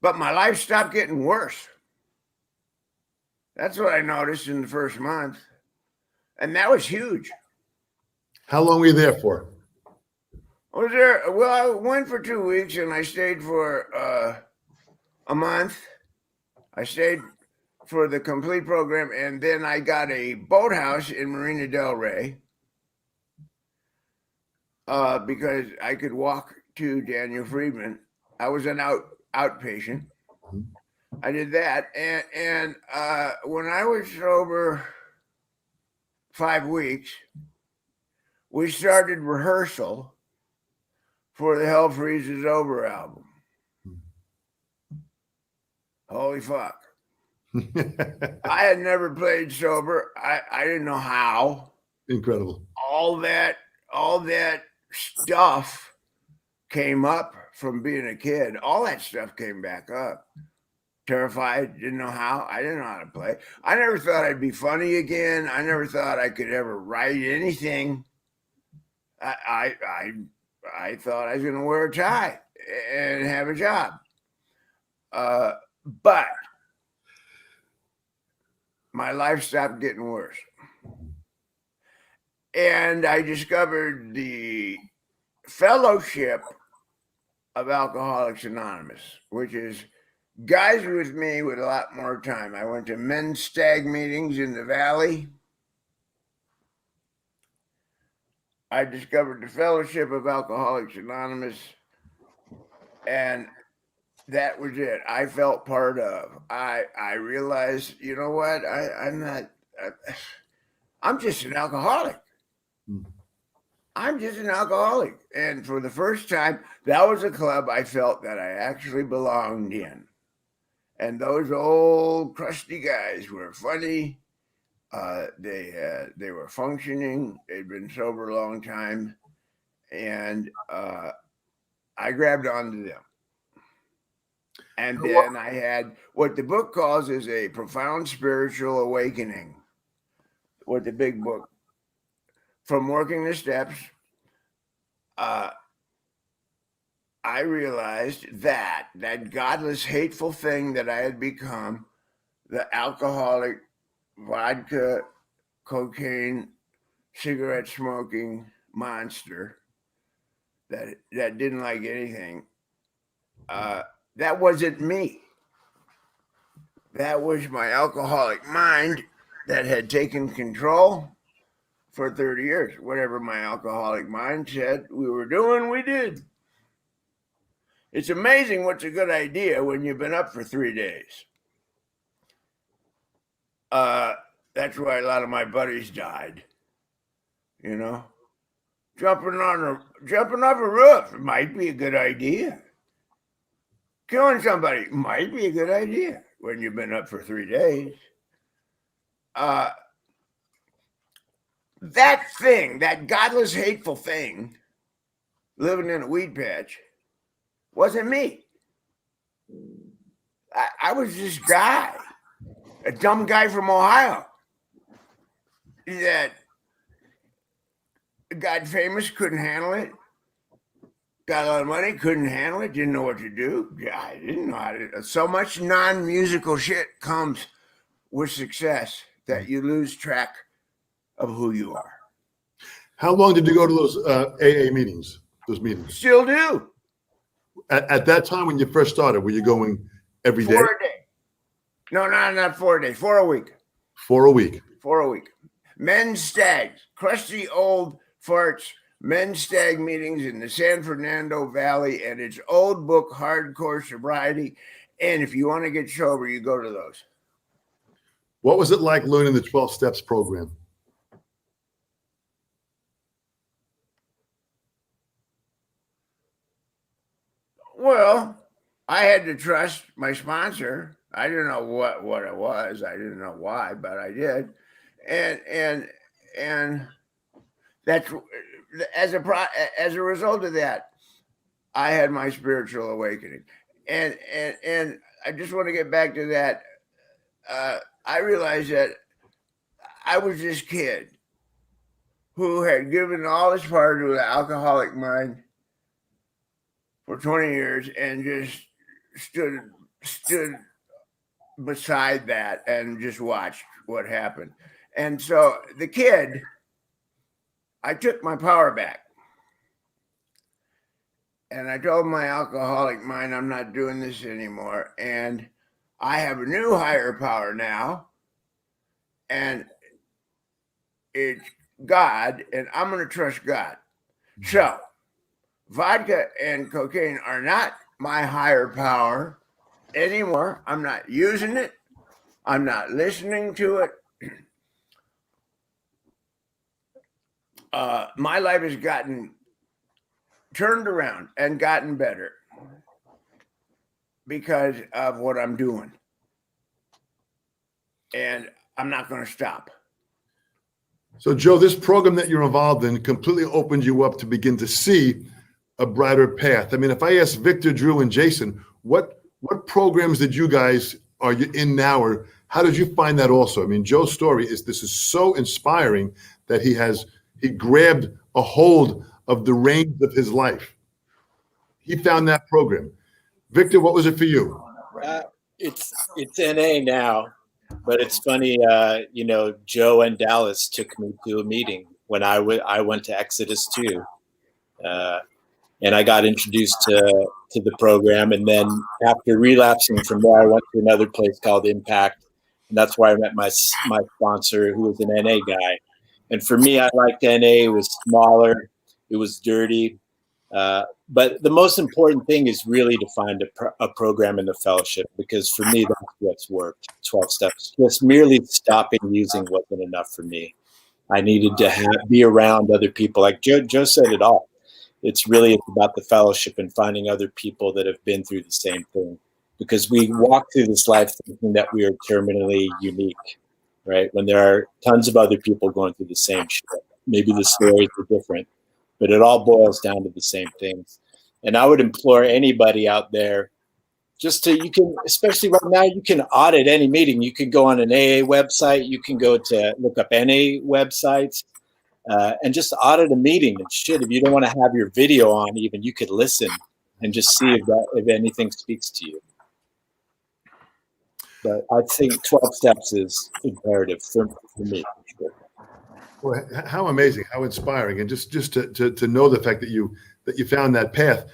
but my life stopped getting worse. That's what I noticed in the first month. And that was huge. How long were you there for? I was there, well, I went for 2 weeks and I stayed for a month. I stayed for the complete program, and then I got a boathouse in Marina Del Rey because I could walk to Daniel Friedman. I was an outpatient. I did that, and when I was sober 5 weeks, we started rehearsal for the Hell Freezes Over album. Holy fuck. I had never played sober. I didn't know how. Incredible. All that stuff came up from being a kid. All that stuff came back up. Terrified, didn't know how. I didn't know how to play. I never thought I'd be funny again. I never thought I could ever write anything. I thought I was going to wear a tie and have a job. But my life stopped getting worse. And I discovered the Fellowship of Alcoholics Anonymous, which is guys with me with a lot more time. I went to men's stag meetings in the Valley. I discovered the Fellowship of Alcoholics Anonymous, and that was it. I felt part of. I realized, you know what? I'm just an alcoholic. I'm just an alcoholic. And for the first time, that was a club I felt that I actually belonged in. And those old crusty guys were funny. They were functioning. They'd been sober a long time. And I grabbed onto them. And then I had what the book calls is a profound spiritual awakening. What the big book. From working the steps, I realized that godless, hateful thing that I had become, the alcoholic, vodka, cocaine, cigarette smoking monster that didn't like anything, that wasn't me. That was my alcoholic mind that had taken control for 30 years. Whatever my alcoholic mind said we were doing, we did. It's amazing what's a good idea when you've been up for 3 days. That's why a lot of my buddies died. You know, jumping off a roof might be a good idea. Killing somebody might be a good idea when you've been up for 3 days. That thing, that godless, hateful thing, living in a weed patch, wasn't me. I was this guy, a dumb guy from Ohio that got famous, couldn't handle it, got a lot of money, couldn't handle it, didn't know what to do. Yeah, I didn't know how to. So much non-musical shit comes with success that you lose track of who you are. How long did you go to those AA meetings? Those meetings? Still do. At that time when you first started, were you going every day? 4 a day. No, not 4 a day. 4 a week. 4 a week. 4 a week. Men's stags, crusty old farts, men's stag meetings in the San Fernando Valley, and its old book, Hardcore Sobriety. And if you want to get sober, you go to those. What was it like learning the 12 Steps program? Well, I had to trust my sponsor. I didn't know what it was. I didn't know why, but I did. And that's as a result of that, I had my spiritual awakening. And I just want to get back to that. I realized that I was this kid who had given all his power to the alcoholic mind for 20 years and just stood beside that and just watched what happened. And so the kid, I took my power back. And I told my alcoholic mind, I'm not doing this anymore. And I have a new higher power now. And it's God, and I'm going to trust God. So vodka and cocaine are not my higher power anymore. I'm not using it. I'm not listening to it. My life has gotten turned around and gotten better because of what I'm doing. And I'm not going to stop. So, Joe, this program that you're involved in completely opened you up to begin to see a brighter path. I mean, if I ask Victor, Drew, and Jason, what programs did you guys are you in now, or how did you find that also? I mean, Joe's story is so inspiring that he grabbed a hold of the reins of his life. He found that program. Victor, what was it for you? It's NA now, but it's funny. Joe and Dallas took me to a meeting when I went to Exodus 2, and I got introduced to the program. And then after relapsing from there, I went to another place called Impact, and that's where I met my sponsor, who was an NA guy. And for me, I liked NA. It was smaller, it was dirty. But the most important thing is really to find a program in the fellowship, because for me, that's what's worked. 12 steps. Just merely stopping using wasn't enough for me. I needed to be around other people. Like Joe said it all. It's about the fellowship and finding other people that have been through the same thing, because we walk through this life thinking that we are terminally unique, right? When there are tons of other people going through the same shit. Maybe the stories are different, but it all boils down to the same things. And I would implore anybody out there, especially right now, you can audit any meeting. You can go on an AA website. You can go to look up NA websites and just audit a meeting and shit. If you don't want to have your video on, even, you could listen and just see if anything speaks to you. But I think 12 steps is imperative for me. Well, how amazing, how inspiring, and just to know the fact that you found that path.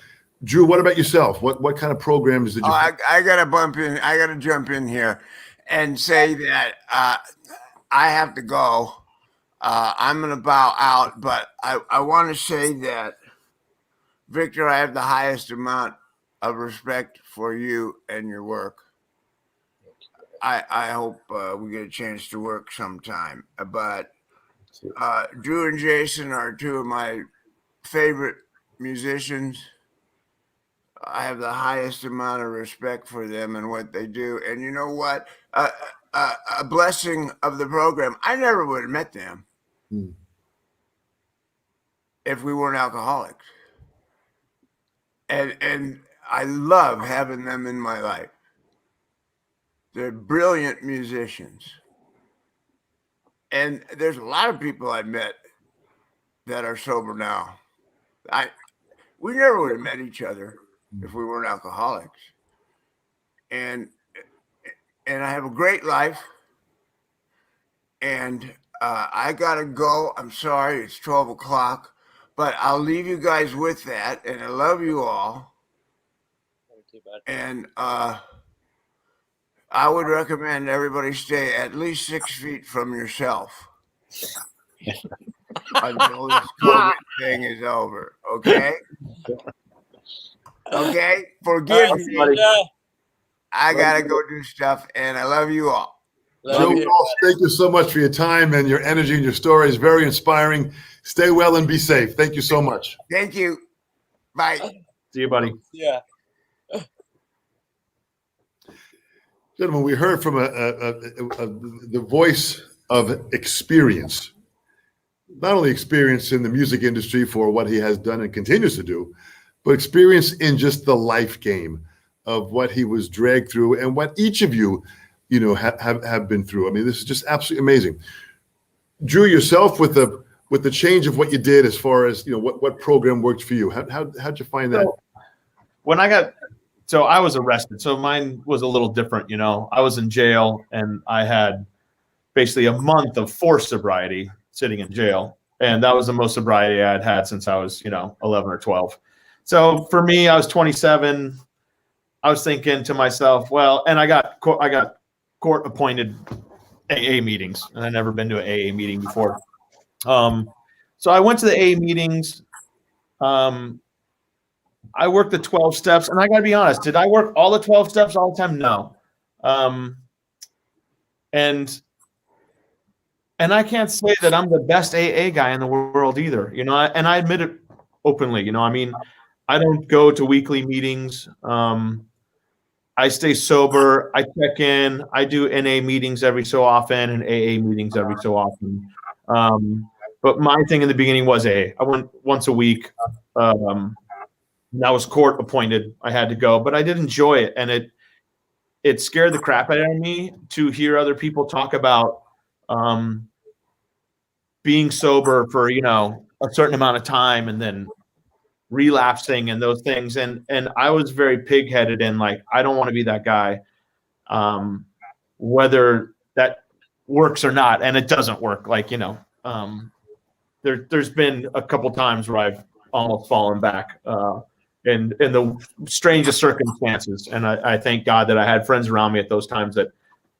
Drew, what about yourself? What kind of programs did you? I gotta jump in here and say that I have to go. I'm gonna bow out, but I want to say that, Victor, I have the highest amount of respect for you and your work. I hope we get a chance to work sometime. But Drew and Jason are two of my favorite musicians. I have the highest amount of respect for them and what they do. And you know what? A blessing of the program. I never would have met them if we weren't alcoholics. And I love having them in my life. They're brilliant musicians. And there's a lot of people I met that are sober now. We never would have met each other if we weren't alcoholics. And I have a great life. And I gotta go. I'm sorry, it's 12 o'clock, but I'll leave you guys with that. And I love you all. And I would recommend everybody stay at least 6 feet from yourself until this COVID thing is over. Okay? Okay? Forgive me. I gotta go do stuff, and I love you all. Joe Walsh, thank you so much for your time and your energy and your story is very inspiring. Stay well and be safe. Thank you so much. Thank you. Bye. See you, buddy. Yeah. Gentlemen, we heard from the voice of experience. Not only experience in the music industry for what he has done and continues to do, but experience in just the life game of what he was dragged through and what each of you, have been through. I mean, this is just absolutely amazing. Drew, yourself with the change of what you did as far as what program worked for you. How'd you find that? So I was arrested. So mine was a little different. I was in jail and I had basically a month of forced sobriety sitting in jail, and that was the most sobriety I had had since I was 11 or 12. So for me, I was 27. I was thinking to myself, well, and I got court appointed AA meetings, and I'd never been to an AA meeting before. So I went to the AA meetings. I worked the 12 steps, and I got to be honest, did I work all the 12 steps all the time? No. And I can't say that I'm the best AA guy in the world either, and I admit it openly. I mean, I don't go to weekly meetings. I stay sober. I check in. I do NA meetings every so often and AA meetings every so often. But my thing in the beginning was AA. I went once a week. That was court appointed. I had to go, but I did enjoy it, and it scared the crap out of me to hear other people talk about being sober for a certain amount of time and then relapsing and those things, and I was very pig-headed and like, I don't want to be that guy, whether that works or not, and it doesn't work. Like there's been a couple times where I've almost fallen back in the strangest circumstances, and I thank God that I had friends around me at those times that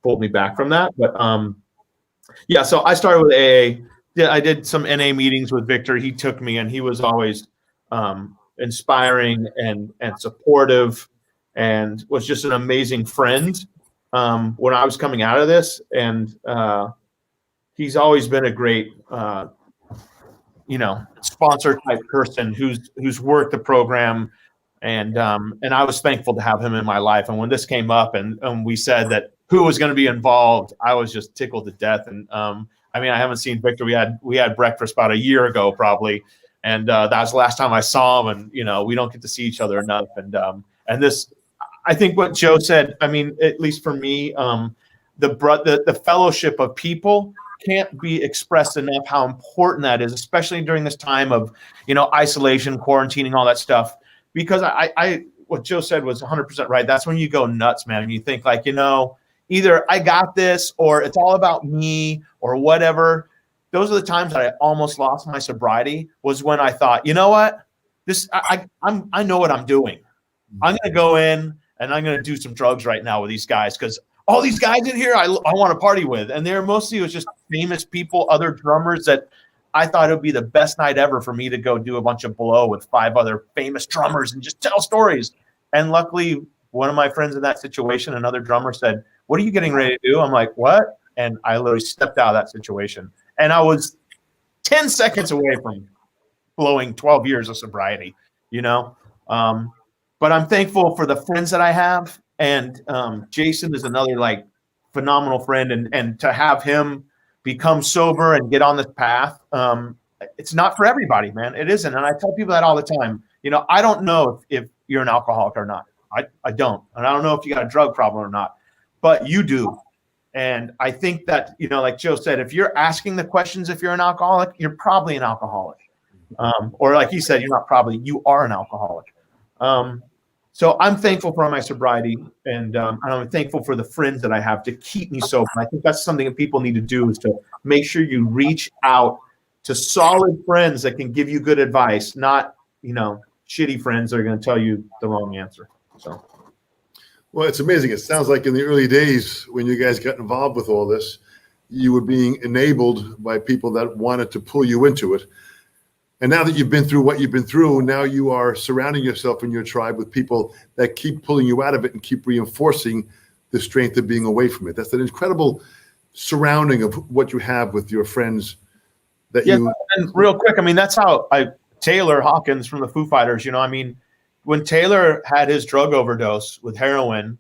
pulled me back from that. But yeah, so I started with AA. Yeah, I did some NA meetings with Victor. He took me, and he was always inspiring and supportive, and was just an amazing friend when I was coming out of this. And he's always been a great sponsor type person who's worked the program, and I was thankful to have him in my life. And when this came up and we said that who was going to be involved, I was just tickled to death. And I mean, I haven't seen Victor. We had breakfast about a year ago probably, and that was the last time I saw him. And we don't get to see each other enough. And this, I think what Joe said, I mean, at least for me, the fellowship of people can't be expressed enough how important that is, especially during this time of isolation, quarantining, all that stuff. Because I what Joe said was 100% right. That's when you go nuts, man, and you think like, either I got this or it's all about me or whatever. Those are the times that I almost lost my sobriety, was when I thought, you know what, I know what I'm doing. I'm going to go in and I'm going to do some drugs right now with these guys, because all these guys in here I want to party with. And they're mostly, it was just famous people, other drummers that I thought it would be the best night ever for me to go do a bunch of blow with 5 other famous drummers and just tell stories. And luckily, one of my friends in that situation, another drummer, said, "What are you getting ready to do?" I'm like, "What?" And I literally stepped out of that situation. And I was 10 seconds away from blowing 12 years of sobriety, But I'm thankful for the friends that I have. And Jason is another like phenomenal friend. And to have him become sober and get on this path, it's not for everybody, man. It isn't. And I tell people that all the time. You know, I don't know if you're an alcoholic or not. I don't. And I don't know if you got a drug problem or not, but you do. And I think that, you know, like Joe said, if you're asking the questions, if you're an alcoholic, you're probably an alcoholic. Or like he said, you're not probably, you are an alcoholic. So I'm thankful for my sobriety, and I'm thankful for the friends that I have to keep me sober. I think that's something that people need to do, is to make sure you reach out to solid friends that can give you good advice, not, you know, shitty friends that are going to tell you the wrong answer. So, well, it's amazing. It sounds like in the early days when you guys got involved with all this, you were being enabled by people that wanted to pull you into it. And now that you've been through what you've been through, now you are surrounding yourself in your tribe with people that keep pulling you out of it and keep reinforcing the strength of being away from it. That's an incredible surrounding of what you have with your friends. That you. And real quick, I mean, that's how Taylor Hawkins from the Foo Fighters, you know, I mean, when Taylor had his drug overdose with heroin,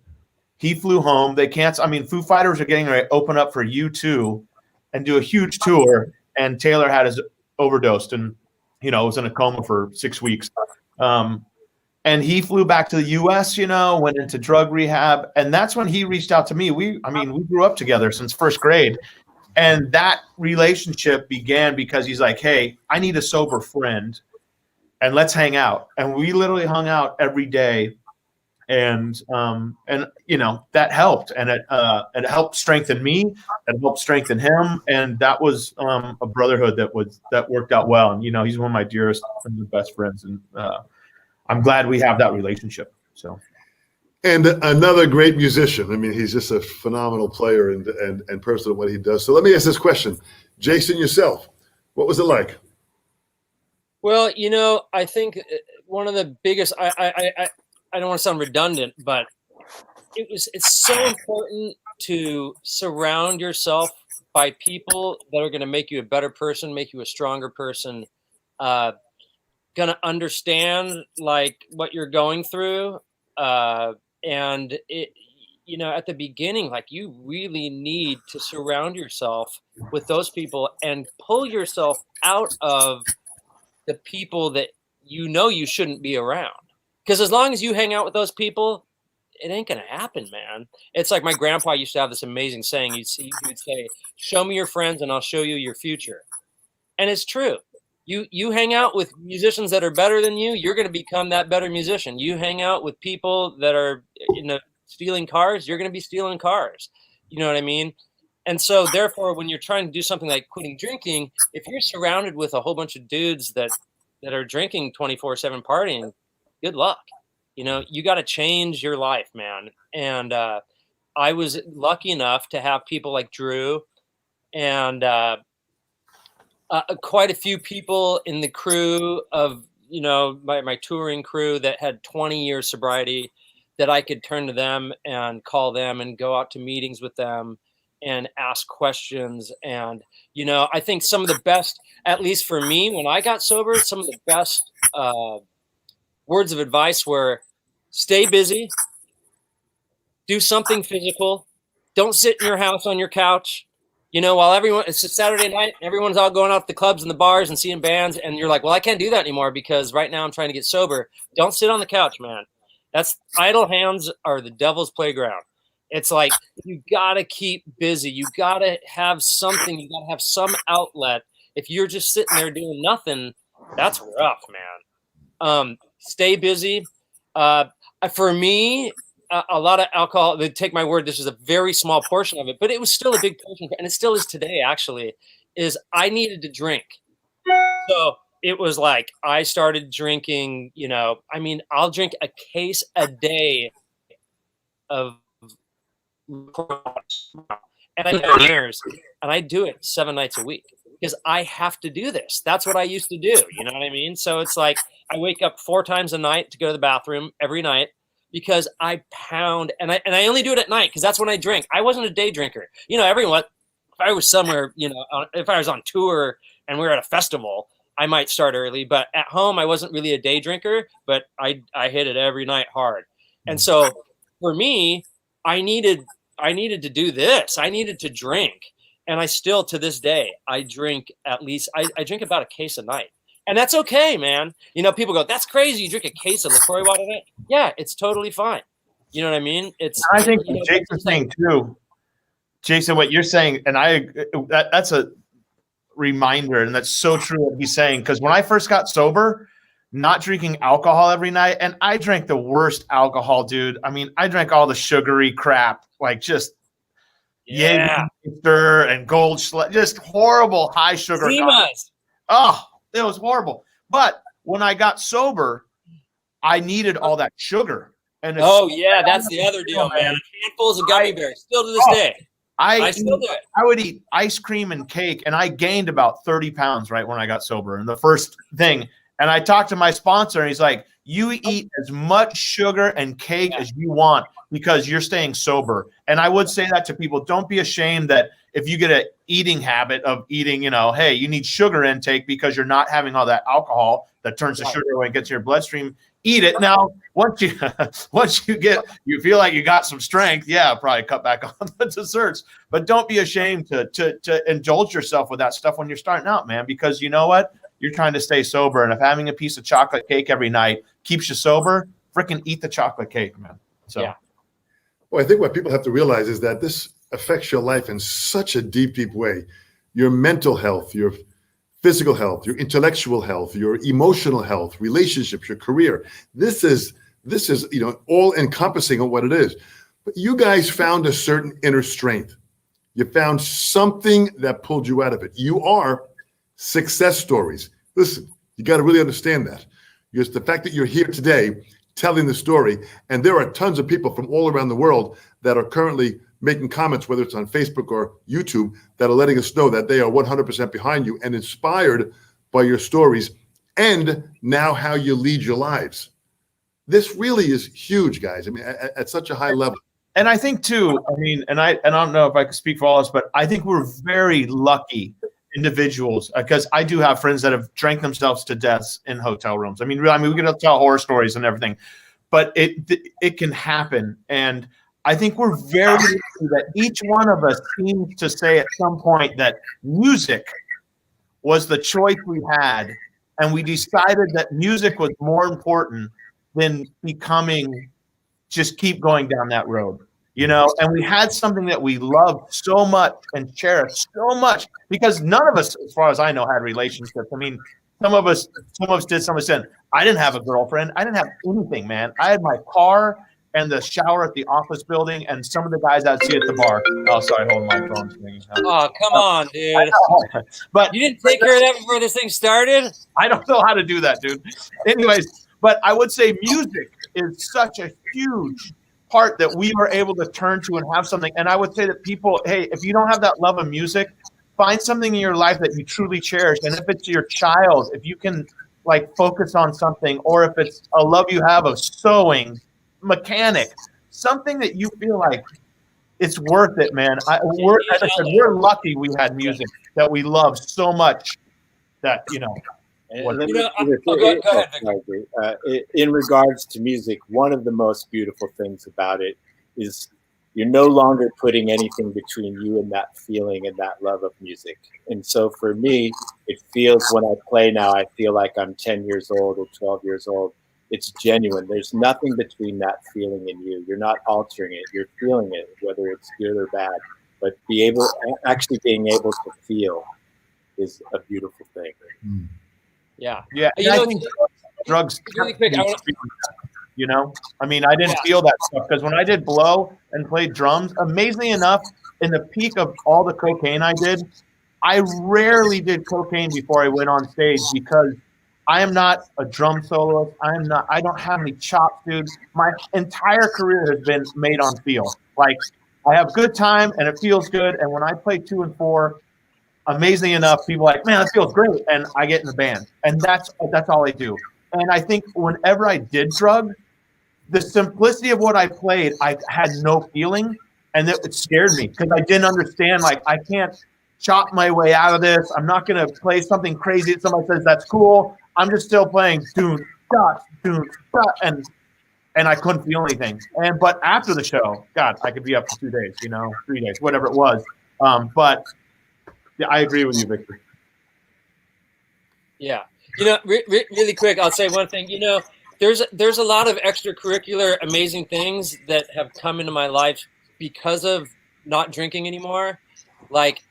he flew home. They canceled. I mean, Foo Fighters are getting ready to open up for U2 and do a huge tour. And Taylor had his overdosed and, you know, was in a coma for 6 weeks. And he flew back to the U.S., you know, went into drug rehab. And that's when he reached out to me. We grew up together since first grade. And that relationship began because he's like, hey, I need a sober friend, and let's hang out. And we literally hung out every day. And you know, that helped. And it helped strengthen me. It helped strengthen him. And that was a brotherhood that worked out well. And, you know, he's one of my dearest and best friends. And I'm glad we have that relationship. So. And another great musician. I mean, he's just a phenomenal player and person at what he does. So let me ask this question. Jason, yourself, what was it like? Well, you know, I think one of the biggest, I don't want to sound redundant, but it's so important to surround yourself by people that are going to make you a better person, make you a stronger person, going to understand like what you're going through. And it, you know, at the beginning, like you really need to surround yourself with those people and pull yourself out of the people that you know you shouldn't be around. Because as long as you hang out with those people, it ain't going to happen, man. It's like my grandpa used to have this amazing saying. He would say, show me your friends and I'll show you your future. And it's true. You hang out with musicians that are better than you, you're going to become that better musician. You hang out with people that are, you know, stealing cars, you're going to be stealing cars. You know what I mean? And so therefore, when you're trying to do something like quitting drinking, if you're surrounded with a whole bunch of dudes that are drinking 24/7 partying, good luck. You know, you got to change your life, man. And I was lucky enough to have people like Drew and quite a few people in the crew of, you know, my touring crew that had 20 years sobriety, that I could turn to them and call them and go out to meetings with them and ask questions. And, you know, I think some of the best, at least for me, when I got sober, some of the best words of advice were stay busy, do something physical, don't sit in your house on your couch. You know, while it's a Saturday night, everyone's all going out to the clubs and the bars and seeing bands. And you're like, well, I can't do that anymore because right now I'm trying to get sober. Don't sit on the couch, man. That's idle hands are the devil's playground. It's like, you got to keep busy. You got to have something. You got to have some outlet. If you're just sitting there doing nothing, that's rough, man. Stay busy. For me, a lot of alcohol, they take my word, this is a very small portion of it, but it was still a big portion, and it still is today, actually, is I needed to drink. So it was like I started drinking, you know, I mean, I'll drink a case a day of and I do it 7 nights a week because I have to do this. That's what I used to do. You know what I mean? So it's like I wake up 4 times a night to go to the bathroom every night because I pound and I only do it at night because that's when I drink. I wasn't a day drinker. You know, everyone, if I was somewhere, you know, if I was on tour and we were at a festival, I might start early, but at home, I wasn't really a day drinker, but I hit it every night hard. And so for me, I needed to do this. I needed to drink. And I still, to this day, I drink at least, I drink about a case a night. And that's okay, man. You know, people go, that's crazy. You drink a case of LaCroix water a night? Yeah, it's totally fine. You know what I mean? I think Jason's saying too, Jason, what you're saying, and that's a reminder, and that's so true what he's saying. Because when I first got sober, not drinking alcohol every night, and I drank the worst alcohol, dude. I mean, I drank all the sugary crap, like just Hester and Goldschlager, just horrible high sugar. Oh, it was horrible. But when I got sober, I needed all that sugar. And that's the other deal, man. Handfuls of gummy bears, still to this day. I still do it. I would eat ice cream and cake, and I gained about 30 pounds right when I got sober. And the first thing, and I talked to my sponsor, and he's like, you eat as much sugar and cake as you want because you're staying sober. And I would say that to people. Don't be ashamed that if you get an eating habit of eating, you know, hey, you need sugar intake because you're not having all that alcohol that turns the sugar away and gets in your bloodstream. Eat it. Now, once you feel like you got some strength, probably cut back on the desserts. But don't be ashamed to indulge yourself with that stuff when you're starting out, man, because you know what? You're trying to stay sober. And if having a piece of chocolate cake every night keeps you sober, freaking eat the chocolate cake, man. So, Well, I think what people have to realize is that this affects your life in such a deep, deep way. Your mental health, your physical health, your intellectual health, your emotional health, relationships, your career. This is, you know, all encompassing of what it is. But you guys found a certain inner strength. You found something that pulled you out of it. You are success stories. Listen, you got to really understand that. Because the fact that you're here today telling the story, and there are tons of people from all around the world that are currently making comments, whether it's on Facebook or YouTube, that are letting us know that they are 100% behind you and inspired by your stories and now how you lead your lives. This really is huge, guys. I mean, at such a high level. And I think too, I mean, and I don't know if I can speak for all of us, but I think we're very lucky individuals, because I do have friends that have drank themselves to death in hotel rooms. I mean, we can tell horror stories and everything, but it can happen. And I think we're very lucky that each one of us seems to say at some point that music was the choice we had, and we decided that music was more important than becoming, just keep going down that road. You know, and we had something that we loved so much and cherished so much, because none of us, as far as I know, had relationships. I mean, some of us did, some of us didn't. I didn't have a girlfriend. I didn't have anything, man. I had my car and the shower at the office building, and some of the guys I'd see at the bar. Oh, sorry, hold my phone. Oh, come on, dude. But you didn't take care of that before this thing started? I don't know how to do that, dude. Anyways, but I would say music is such a huge part that we were able to turn to and have something. And I would say that people, hey, if you don't have that love of music, find something in your life that you truly cherish. And if it's your child, if you can like focus on something, or if it's a love you have of sewing, mechanic, something that you feel like it's worth it, man. We're lucky we had music that we love so much that, you know. In regards to music, one of the most beautiful things about it is you're no longer putting anything between you and that feeling and that love of music. And so for me, it feels, when I play now, I feel like I'm 10 years old or 12 years old. It's genuine. There's nothing between that feeling and you. You're not altering it. You're feeling it, whether it's good or bad. But actually being able to feel is a beautiful thing. Mm. Yeah. I think drugs. Really quick, you know, I mean, I didn't feel that stuff, because when I did blow and played drums, amazingly enough, in the peak of all the cocaine I did, I rarely did cocaine before I went on stage, because I am not a drum soloist. I don't have any chops, dude. My entire career has been made on feel. Like, I have good time and it feels good. And when I play 2 and 4, amazingly enough, people are like, man, that feels great. And I get in the band, and that's all I do. And I think whenever I did drug, the simplicity of what I played, I had no feeling, and it scared me, because I didn't understand, like, I can't chop my way out of this. I'm not going to play something crazy that somebody says that's cool. I'm just still playing doon, dot, and I couldn't feel anything. But after the show, God, I could be up for 2 days, 3 days, whatever it was. But Yeah, I agree with you, Victor. Yeah. Really quick, I'll say one thing. There's a lot of extracurricular amazing things that have come into my life because of not drinking anymore. Like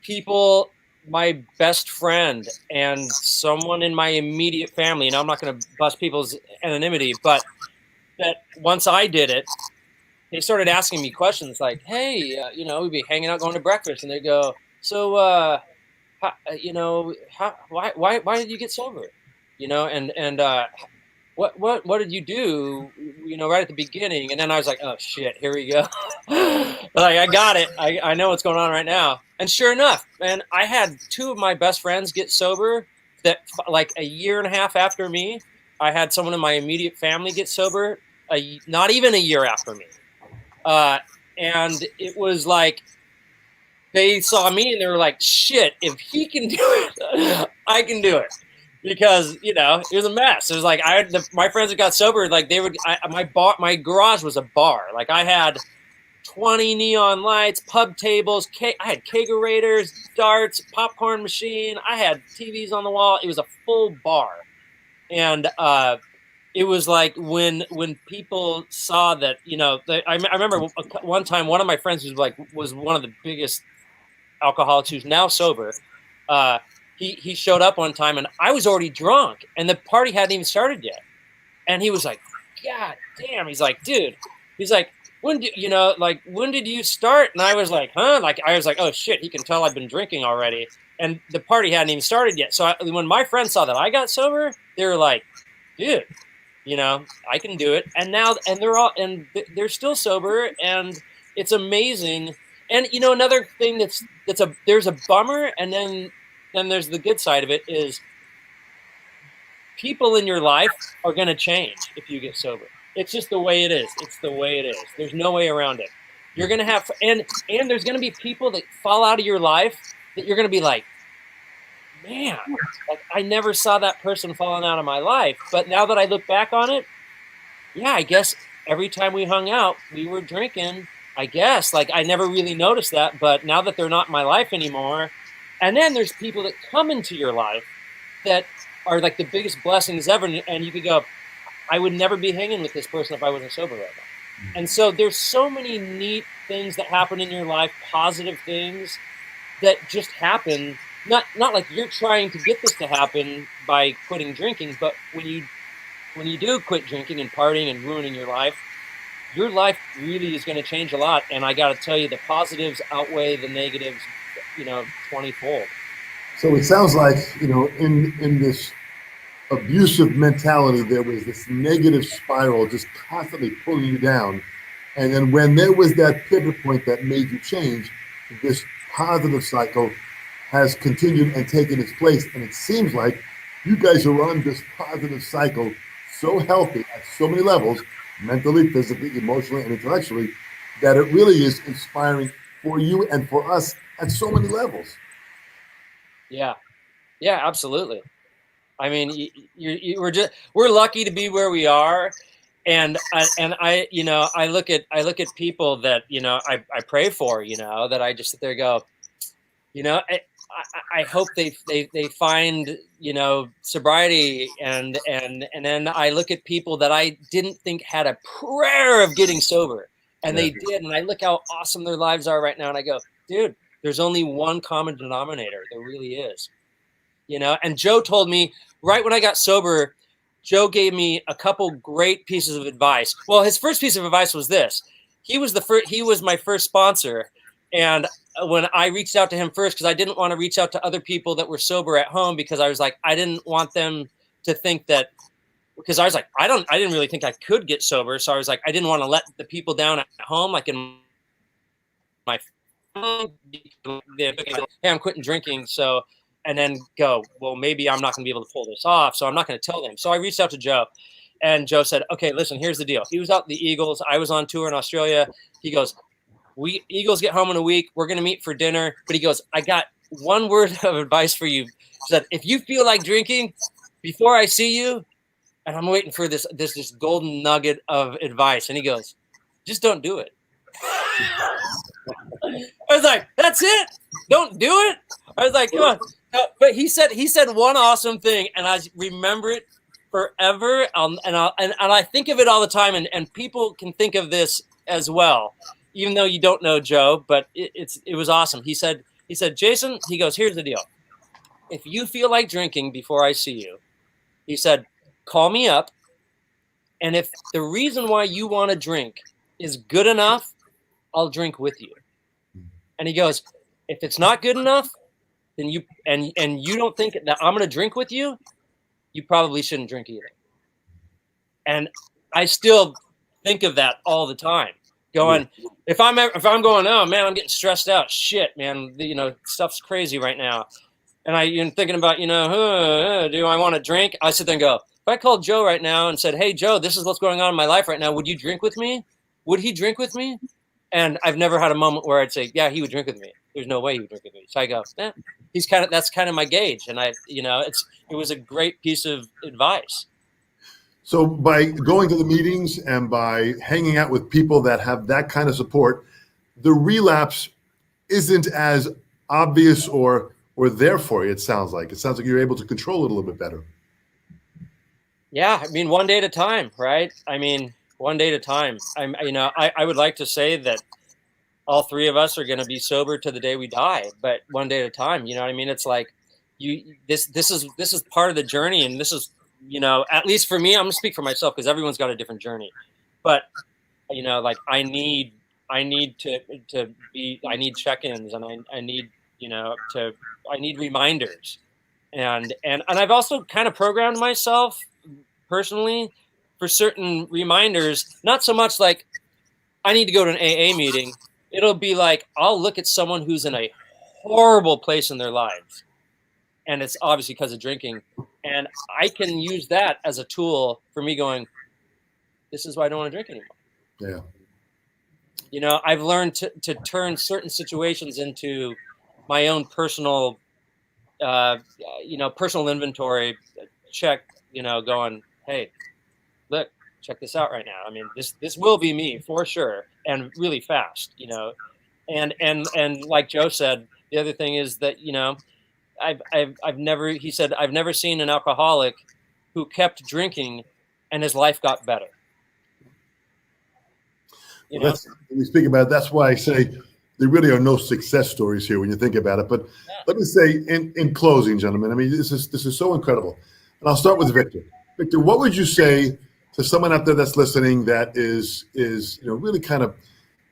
people, my best friend and someone in my immediate family, and I'm not going to bust people's anonymity, but that once I did it, they started asking me questions like, hey, we'd be hanging out, going to breakfast, and they go, so, why did you get sober? What did you do, right at the beginning? And then I was like, oh shit, here we go. Like, I got it. I know what's going on right now. And sure enough, man, I had two of my best friends get sober that like a year and a half after me. I had someone in my immediate family get sober, not even a year after me. And it was like, they saw me and they were like, shit, if he can do it, I can do it. Because, it was a mess. It was like, my friends that got sober, like my garage was a bar. Like I had 20 neon lights, pub tables, I had kegerators, darts, popcorn machine. I had TVs on the wall. It was a full bar. And, it was like when people saw that, I remember one time, one of my friends was one of the biggest alcoholics who's now sober. He showed up one time and I was already drunk and the party hadn't even started yet. And he was like, God damn. He's like, dude, when did you start? And I was like, huh? Like, I was like, oh shit, he can tell I've been drinking already. And the party hadn't even started yet. So when my friends saw that I got sober, they were like, dude, I can do it. And now, and they're still sober and it's amazing. And, another thing there's a bummer. And then there's the good side of it is people in your life are going to change if you get sober. It's just the way it is. It's the way it is. There's no way around it. You're going to have, and there's going to be people that fall out of your life that you're going to be like, man, like I never saw that person falling out of my life. But now that I look back on it, yeah, I guess every time we hung out, we were drinking, I guess. Like I never really noticed that. But now that they're not in my life anymore, and then there's people that come into your life that are like the biggest blessings ever. And you could go, I would never be hanging with this person if I wasn't sober right now. And so there's so many neat things that happen in your life, positive things that just happen. Not like you're trying to get this to happen by quitting drinking, but when you do quit drinking and partying and ruining your life really is going to change a lot. And I got to tell you, the positives outweigh the negatives, 20-fold. So it sounds like, in this abusive mentality, there was this negative spiral just constantly pulling you down. And then when there was that pivot point that made you change, this positive cycle has continued and taken its place. And it seems like you guys are on this positive cycle, so healthy at so many levels, mentally, physically, emotionally, and intellectually, that it really is inspiring for you and for us at so many levels. Yeah, absolutely. I mean, we're lucky to be where we are. And I look at people that, I pray for, that I just sit there and go, I hope they find, sobriety and then I look at people that I didn't think had a prayer of getting sober and they did. And I look how awesome their lives are right now. And I go, dude, there's only one common denominator. There really is, and Joe told me right when I got sober, Joe gave me a couple great pieces of advice. Well, his first piece of advice was this. He was my first sponsor. And when I reached out to him first, because I didn't want to reach out to other people that were sober at home, because I was like, I didn't want them to think that, because I was like, I didn't really think I could get sober. So I was like, I didn't want to let the people down at home, like in my family, hey, I'm quitting drinking. So, and then go, well, maybe I'm not going to be able to pull this off. So I'm not going to tell them. So I reached out to Joe. And Joe said, okay, listen, here's the deal. He was out in the Eagles. I was on tour in Australia. He goes, Eagles get home in a week. We're going to meet for dinner. But he goes, I got one word of advice for you. He said, if you feel like drinking before I see you, and I'm waiting for this golden nugget of advice. And he goes, just don't do it. I was like, that's it. Don't do it. I was like, come on. But he said one awesome thing, and I remember it forever. And I think of it all the time, and people can think of this as well, even though you don't know Joe. But it was awesome. He said, Jason, he goes, here's the deal. If you feel like drinking before I see you, he said, call me up. And if the reason why you want to drink is good enough, I'll drink with you. And he goes, if it's not good enough, then you don't think that I'm going to drink with you, you probably shouldn't drink either. And I still think of that all the time. Going, if I'm going, oh man, I'm getting stressed out. Shit, man, stuff's crazy right now. And I'm thinking about, do I want to drink? I sit there and go, if I called Joe right now and said, hey, Joe, this is what's going on in my life right now. Would you drink with me? Would he drink with me? And I've never had a moment where I'd say, yeah, he would drink with me. There's no way he would drink with me. So I go, that's kind of my gauge. And it was a great piece of advice. So by going to the meetings and by hanging out with people that have that kind of support, the relapse isn't as obvious or there for you. It sounds like you're able to control it a little bit better. Yeah. I mean, one day at a time, right? I mean, one day at a time. I would like to say that all three of us are going to be sober to the day we die, but one day at a time, you know what I mean? It's like this is part of the journey. And this is, at least for me, I'm gonna speak for myself because everyone's got a different journey, but like I need check-ins, and I need, I need reminders, and I've also kind of programmed myself personally for certain reminders, not so much like I need to go to an AA meeting. It'll be like, I'll look at someone who's in a horrible place in their lives, and it's obviously because of drinking, and I can use that as a tool for me going, this is why I don't want to drink anymore. Yeah. I've learned to turn certain situations into my own personal, personal inventory check, going, hey, look, check this out right now. I mean, this will be me for sure, and really fast, and like Joe said, the other thing is that, I've never seen an alcoholic who kept drinking and his life got better. When we speak about it, that's why I say there really are no success stories here when you think about it. But let me say in closing, gentlemen, I mean, this is so incredible. And I'll start with Victor. Victor, what would you say to someone out there that's listening that is really kind of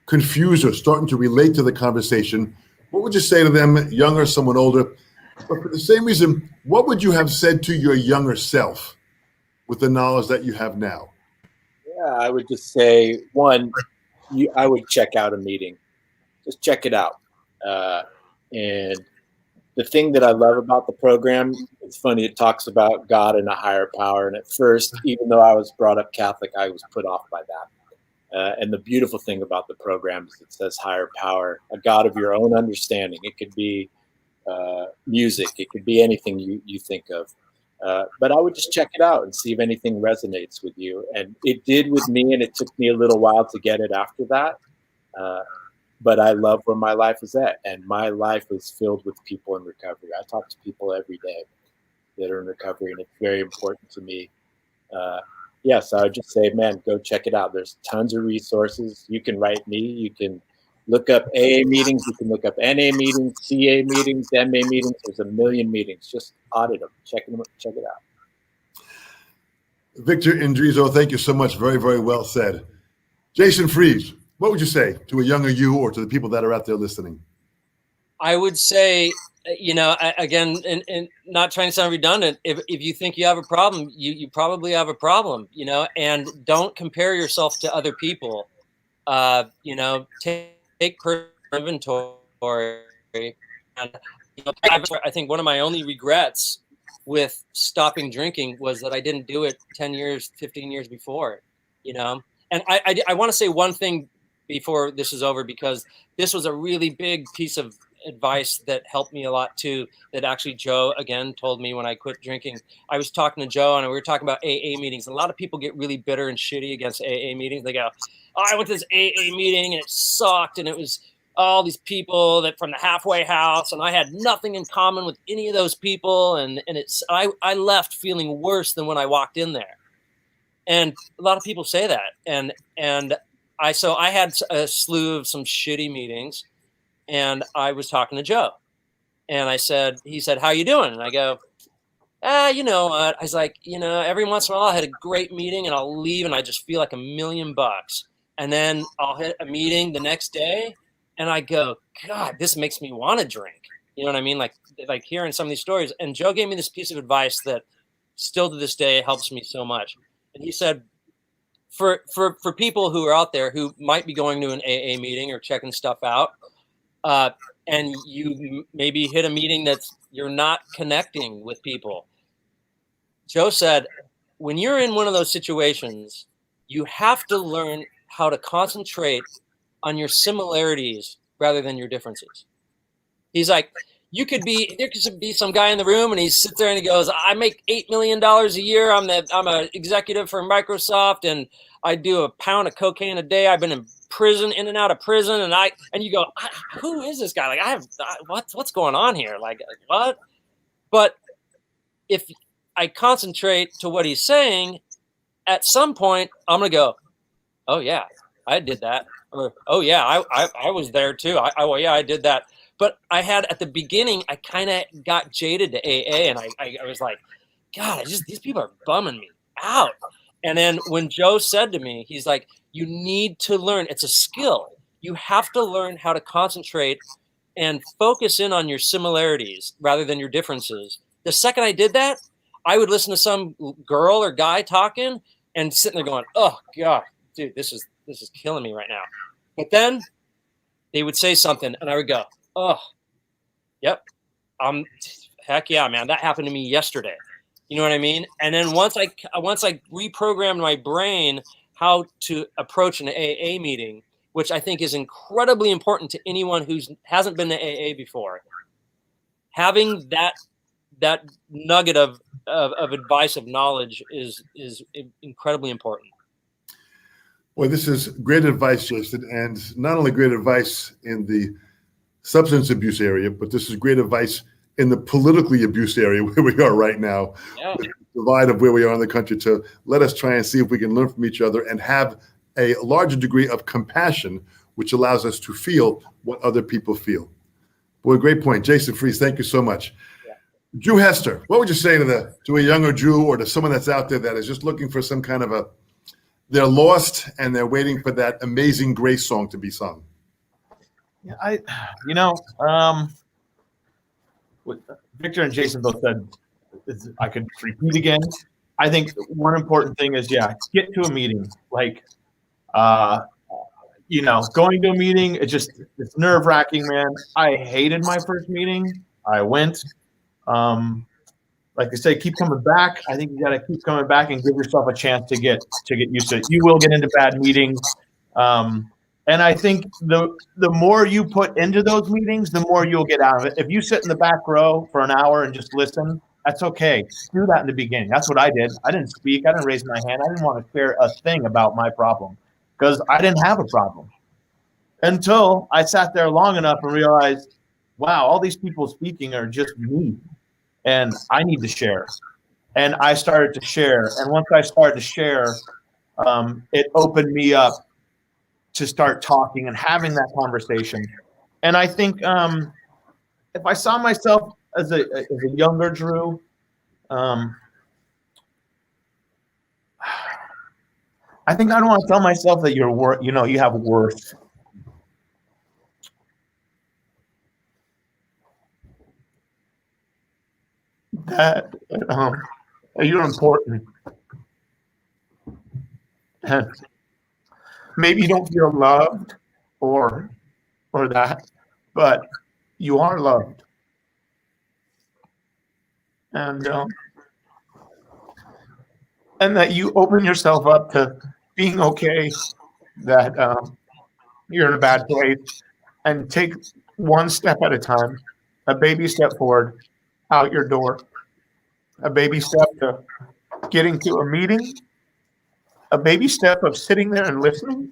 confused or starting to relate to the conversation? What would you say to them, younger, someone older? But for the same reason, what would you have said to your younger self with the knowledge that you have now? Yeah, I would just say, one, I would check out a meeting. Just check it out. And the thing that I love about the program, it's funny, it talks about God and a higher power. And at first, even though I was brought up Catholic, I was put off by that. And the beautiful thing about the program is it says higher power, a God of your own understanding. It could be music. It could be anything you think of. But I would just check it out and see if anything resonates with you. And it did with me, and it took me a little while to get it after that. But I love where my life is at. And my life is filled with people in recovery. I talk to people every day that are in recovery, and it's very important to me. So I would just say, man, go check it out. There's tons of resources. You can write me. You can look up AA meetings. You can look up NA meetings, CA meetings, MA meetings. There's a million meetings. Just audit them. Check it out. Victor Indrizzo, thank you so much. Very, very well said. Jason Freeze, what would you say to a younger you or to the people that are out there listening? I would say, again, and not trying to sound redundant, if you think you have a problem, you probably have a problem, and don't compare yourself to other people. Take personal inventory. And I think one of my only regrets with stopping drinking was that I didn't do it 10 years, 15 years before, And I want to say one thing before this is over, because this was a really big piece of advice that helped me a lot too, that actually Joe again told me when I quit drinking. I was talking to Joe and we were talking about AA meetings. A lot of people get really bitter and shitty against AA meetings. They go, oh, I went to this AA meeting and it sucked and it was all these people that from the halfway house, and I had nothing in common with any of those people. And I left feeling worse than when I walked in there. And a lot of people say that. And I had a slew of some shitty meetings, and I was talking to Joe, and he said, how you doing? And I go, you know what? I was like, every once in a while I had a great meeting and I'll leave and I just feel like $1,000,000. And then I'll hit a meeting the next day and I go, God, this makes me want to drink. You know what I mean? Like hearing some of these stories. And Joe gave me this piece of advice that still to this day helps me so much. And he said, for people who are out there who might be going to an AA meeting or checking stuff out, and you maybe hit a meeting that's you're not connecting with people. Joe said, when you're in one of those situations, you have to learn how to concentrate on your similarities rather than your differences. He's like, there could be some guy in the room and he sits there and he goes, I make $8 million a year. I'm an executive for Microsoft and I do a pound of cocaine a day. I've been in prison, in and out of prison. And you go, who is this guy? Like what's going on here? Like what? But if I concentrate to what he's saying, at some point I'm going to go, oh yeah, I did that. Or, oh yeah, I was there too. I did that. But I had at the beginning, I kind of got jaded to AA, and I was like, God, these people are bumming me out. And then when Joe said to me, he's like, you need to learn. It's a skill. You have to learn how to concentrate and focus in on your similarities rather than your differences. The second I did that, I would listen to some girl or guy talking and sitting there going, oh God, dude, this is killing me right now. But then they would say something and I would go, oh, yep. Heck yeah, man. That happened to me yesterday. You know what I mean? And then once I reprogrammed my brain how to approach an AA meeting, which I think is incredibly important to anyone who hasn't been to AA before, having that nugget of advice, of knowledge is incredibly important. Well, this is great advice, Jason, and not only great advice in the substance abuse area, but this is great advice in the politically abuse area where we are right now, yeah. With the divide of where we are in the country, to let us try and see if we can learn from each other and have a larger degree of compassion, which allows us to feel what other people feel. Boy, great point. Jason Freese, thank you so much. Yeah. Drew Hester, what would you say to a younger Drew or to someone that's out there that is just looking for some kind of they're lost and they're waiting for that Amazing Grace song to be sung? Yeah, what Victor and Jason both said, I could repeat again. I think one important thing is, get to a meeting. Like, going to a meeting, it's nerve-wracking, man. I hated my first meeting. I went. Like they say, keep coming back. I think you got to keep coming back and give yourself a chance to get used to it. You will get into bad meetings. And I think the more you put into those meetings, the more you'll get out of it. If you sit in the back row for an hour and just listen, that's okay. Do that in the beginning. That's what I did. I didn't speak. I didn't raise my hand. I didn't want to share a thing about my problem because I didn't have a problem until I sat there long enough and realized, wow, all these people speaking are just me, and I need to share. And I started to share. And once I started to share, it opened me up to start talking and having that conversation. And I think if I saw myself as a younger Drew, I think I'd want to tell myself that you have worth. That you're important. And maybe you don't feel loved or that, but you are loved. And that you open yourself up to being okay, that you're in a bad place, and take one step at a time, a baby step forward, out your door, a baby step to getting to a meeting, a baby step of sitting there and listening,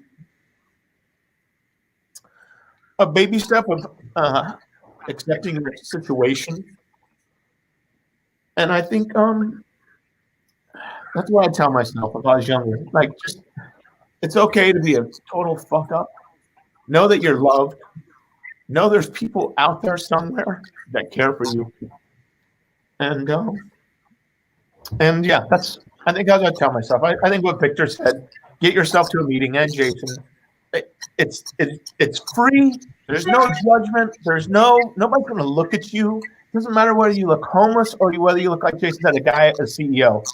a baby step of accepting your situation. And I think that's what I tell myself if I was younger. Like, just it's okay to be a total fuck up. Know that you're loved. Know there's people out there somewhere that care for you. And yeah, I think that's what I tell myself. I think what Victor said, get yourself to a meeting, and Jason, it's free. There's no judgment. Nobody's going to look at you. It doesn't matter whether you look homeless or whether you look like Jason said, a CEO.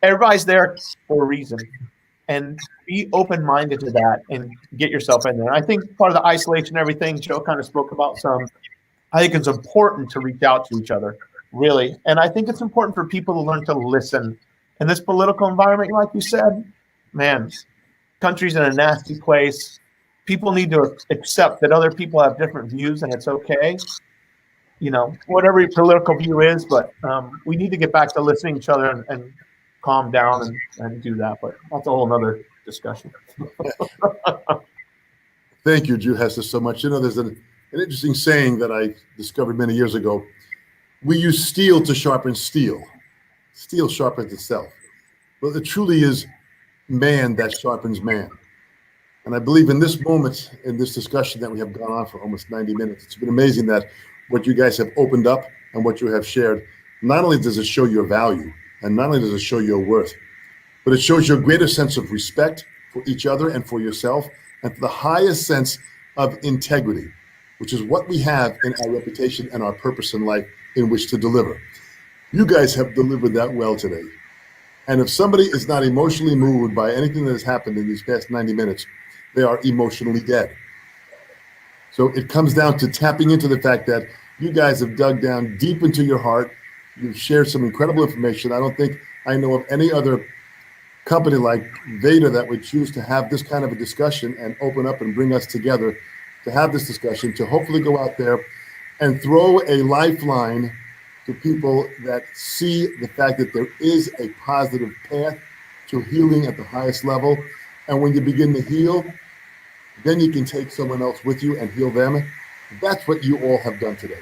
Everybody's there for a reason. And be open-minded to that and get yourself in there. And I think part of the isolation, everything Joe kind of spoke about some, I think it's important to reach out to each other, really. And I think it's important for people to learn to listen. In this political environment, like you said, man, country's in a nasty place. People need to accept that other people have different views, and it's okay. Whatever your political view is, but we need to get back to listening to each other and calm down and do that. But that's a whole nother discussion. Thank you, Drew Hester, so much. There's an interesting saying that I discovered many years ago. We use steel to sharpen steel. Steel sharpens itself. Well, it truly is man that sharpens man. And I believe in this moment, in this discussion that we have gone on for almost 90 minutes, it's been amazing that what you guys have opened up and what you have shared, not only does it show your value, and not only does it show your worth, but it shows your greater sense of respect for each other and for yourself, and for the highest sense of integrity, which is what we have in our reputation and our purpose in life in which to deliver. You guys have delivered that well today. And if somebody is not emotionally moved by anything that has happened in these past 90 minutes, they are emotionally dead. So it comes down to tapping into the fact that you guys have dug down deep into your heart. You've shared some incredible information. I don't think I know of any other company like Vater that would choose to have this kind of a discussion and open up and bring us together to have this discussion, to hopefully go out there and throw a lifeline to people that see the fact that there is a positive path to healing at the highest level. And when you begin to heal, then you can take someone else with you and heal them. That's what you all have done today.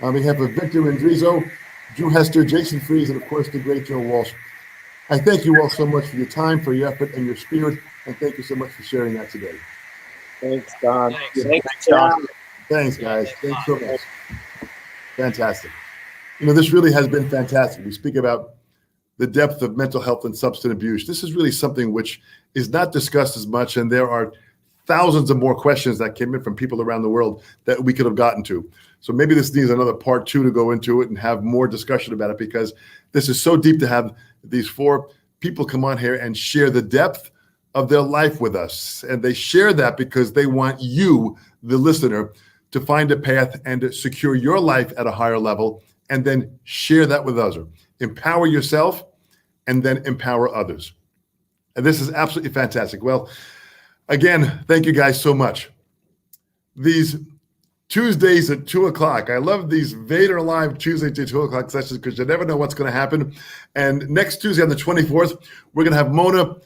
On behalf of Victor Indrizzo, Drew Hester, Jason Freeze, and of course the great Joe Walsh, I thank you all so much for your time, for your effort, and your spirit, and thank you so much for sharing that today. Thanks, Don. Thanks, Don. Thanks, guys. Thanks so much. Fantastic. This really has been fantastic. We speak about the depth of mental health and substance abuse. This is really something which is not discussed as much, and there are thousands of more questions that came in from people around the world that we could have gotten to. So maybe this needs another part 2 to go into it and have more discussion about it, because this is so deep to have these 4 people come on here and share the depth of their life with us. And they share that because they want you, the listener, to find a path and to secure your life at a higher level, and then share that with others. Empower yourself and then empower others. And this is absolutely fantastic. Well, again, thank you guys so much. These Tuesdays at 2 o'clock. I love these Vater Live Tuesday to 2 o'clock sessions because you never know what's going to happen. And next Tuesday on the 24th, we're going to have Mona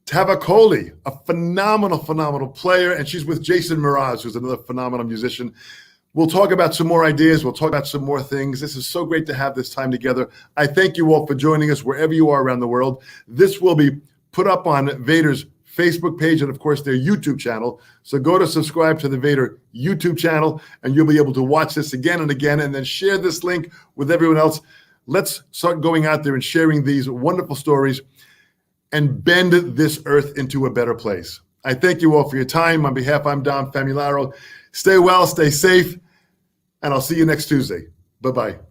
Tavakoli, a phenomenal player. And she's with Jason Mraz, who's another phenomenal musician. We'll talk about some more ideas. We'll talk about some more things. This is so great to have this time together. I thank you all for joining us wherever you are around the world. This will be put up on Vater's Facebook page and, of course, their YouTube channel. So go to subscribe to the Vater YouTube channel, and you'll be able to watch this again and again, and then share this link with everyone else. Let's start going out there and sharing these wonderful stories and bend this earth into a better place. I thank you all for your time. On behalf, I'm DOM FAMULARO. Stay well, stay safe, and I'll see you next Tuesday. Bye-bye.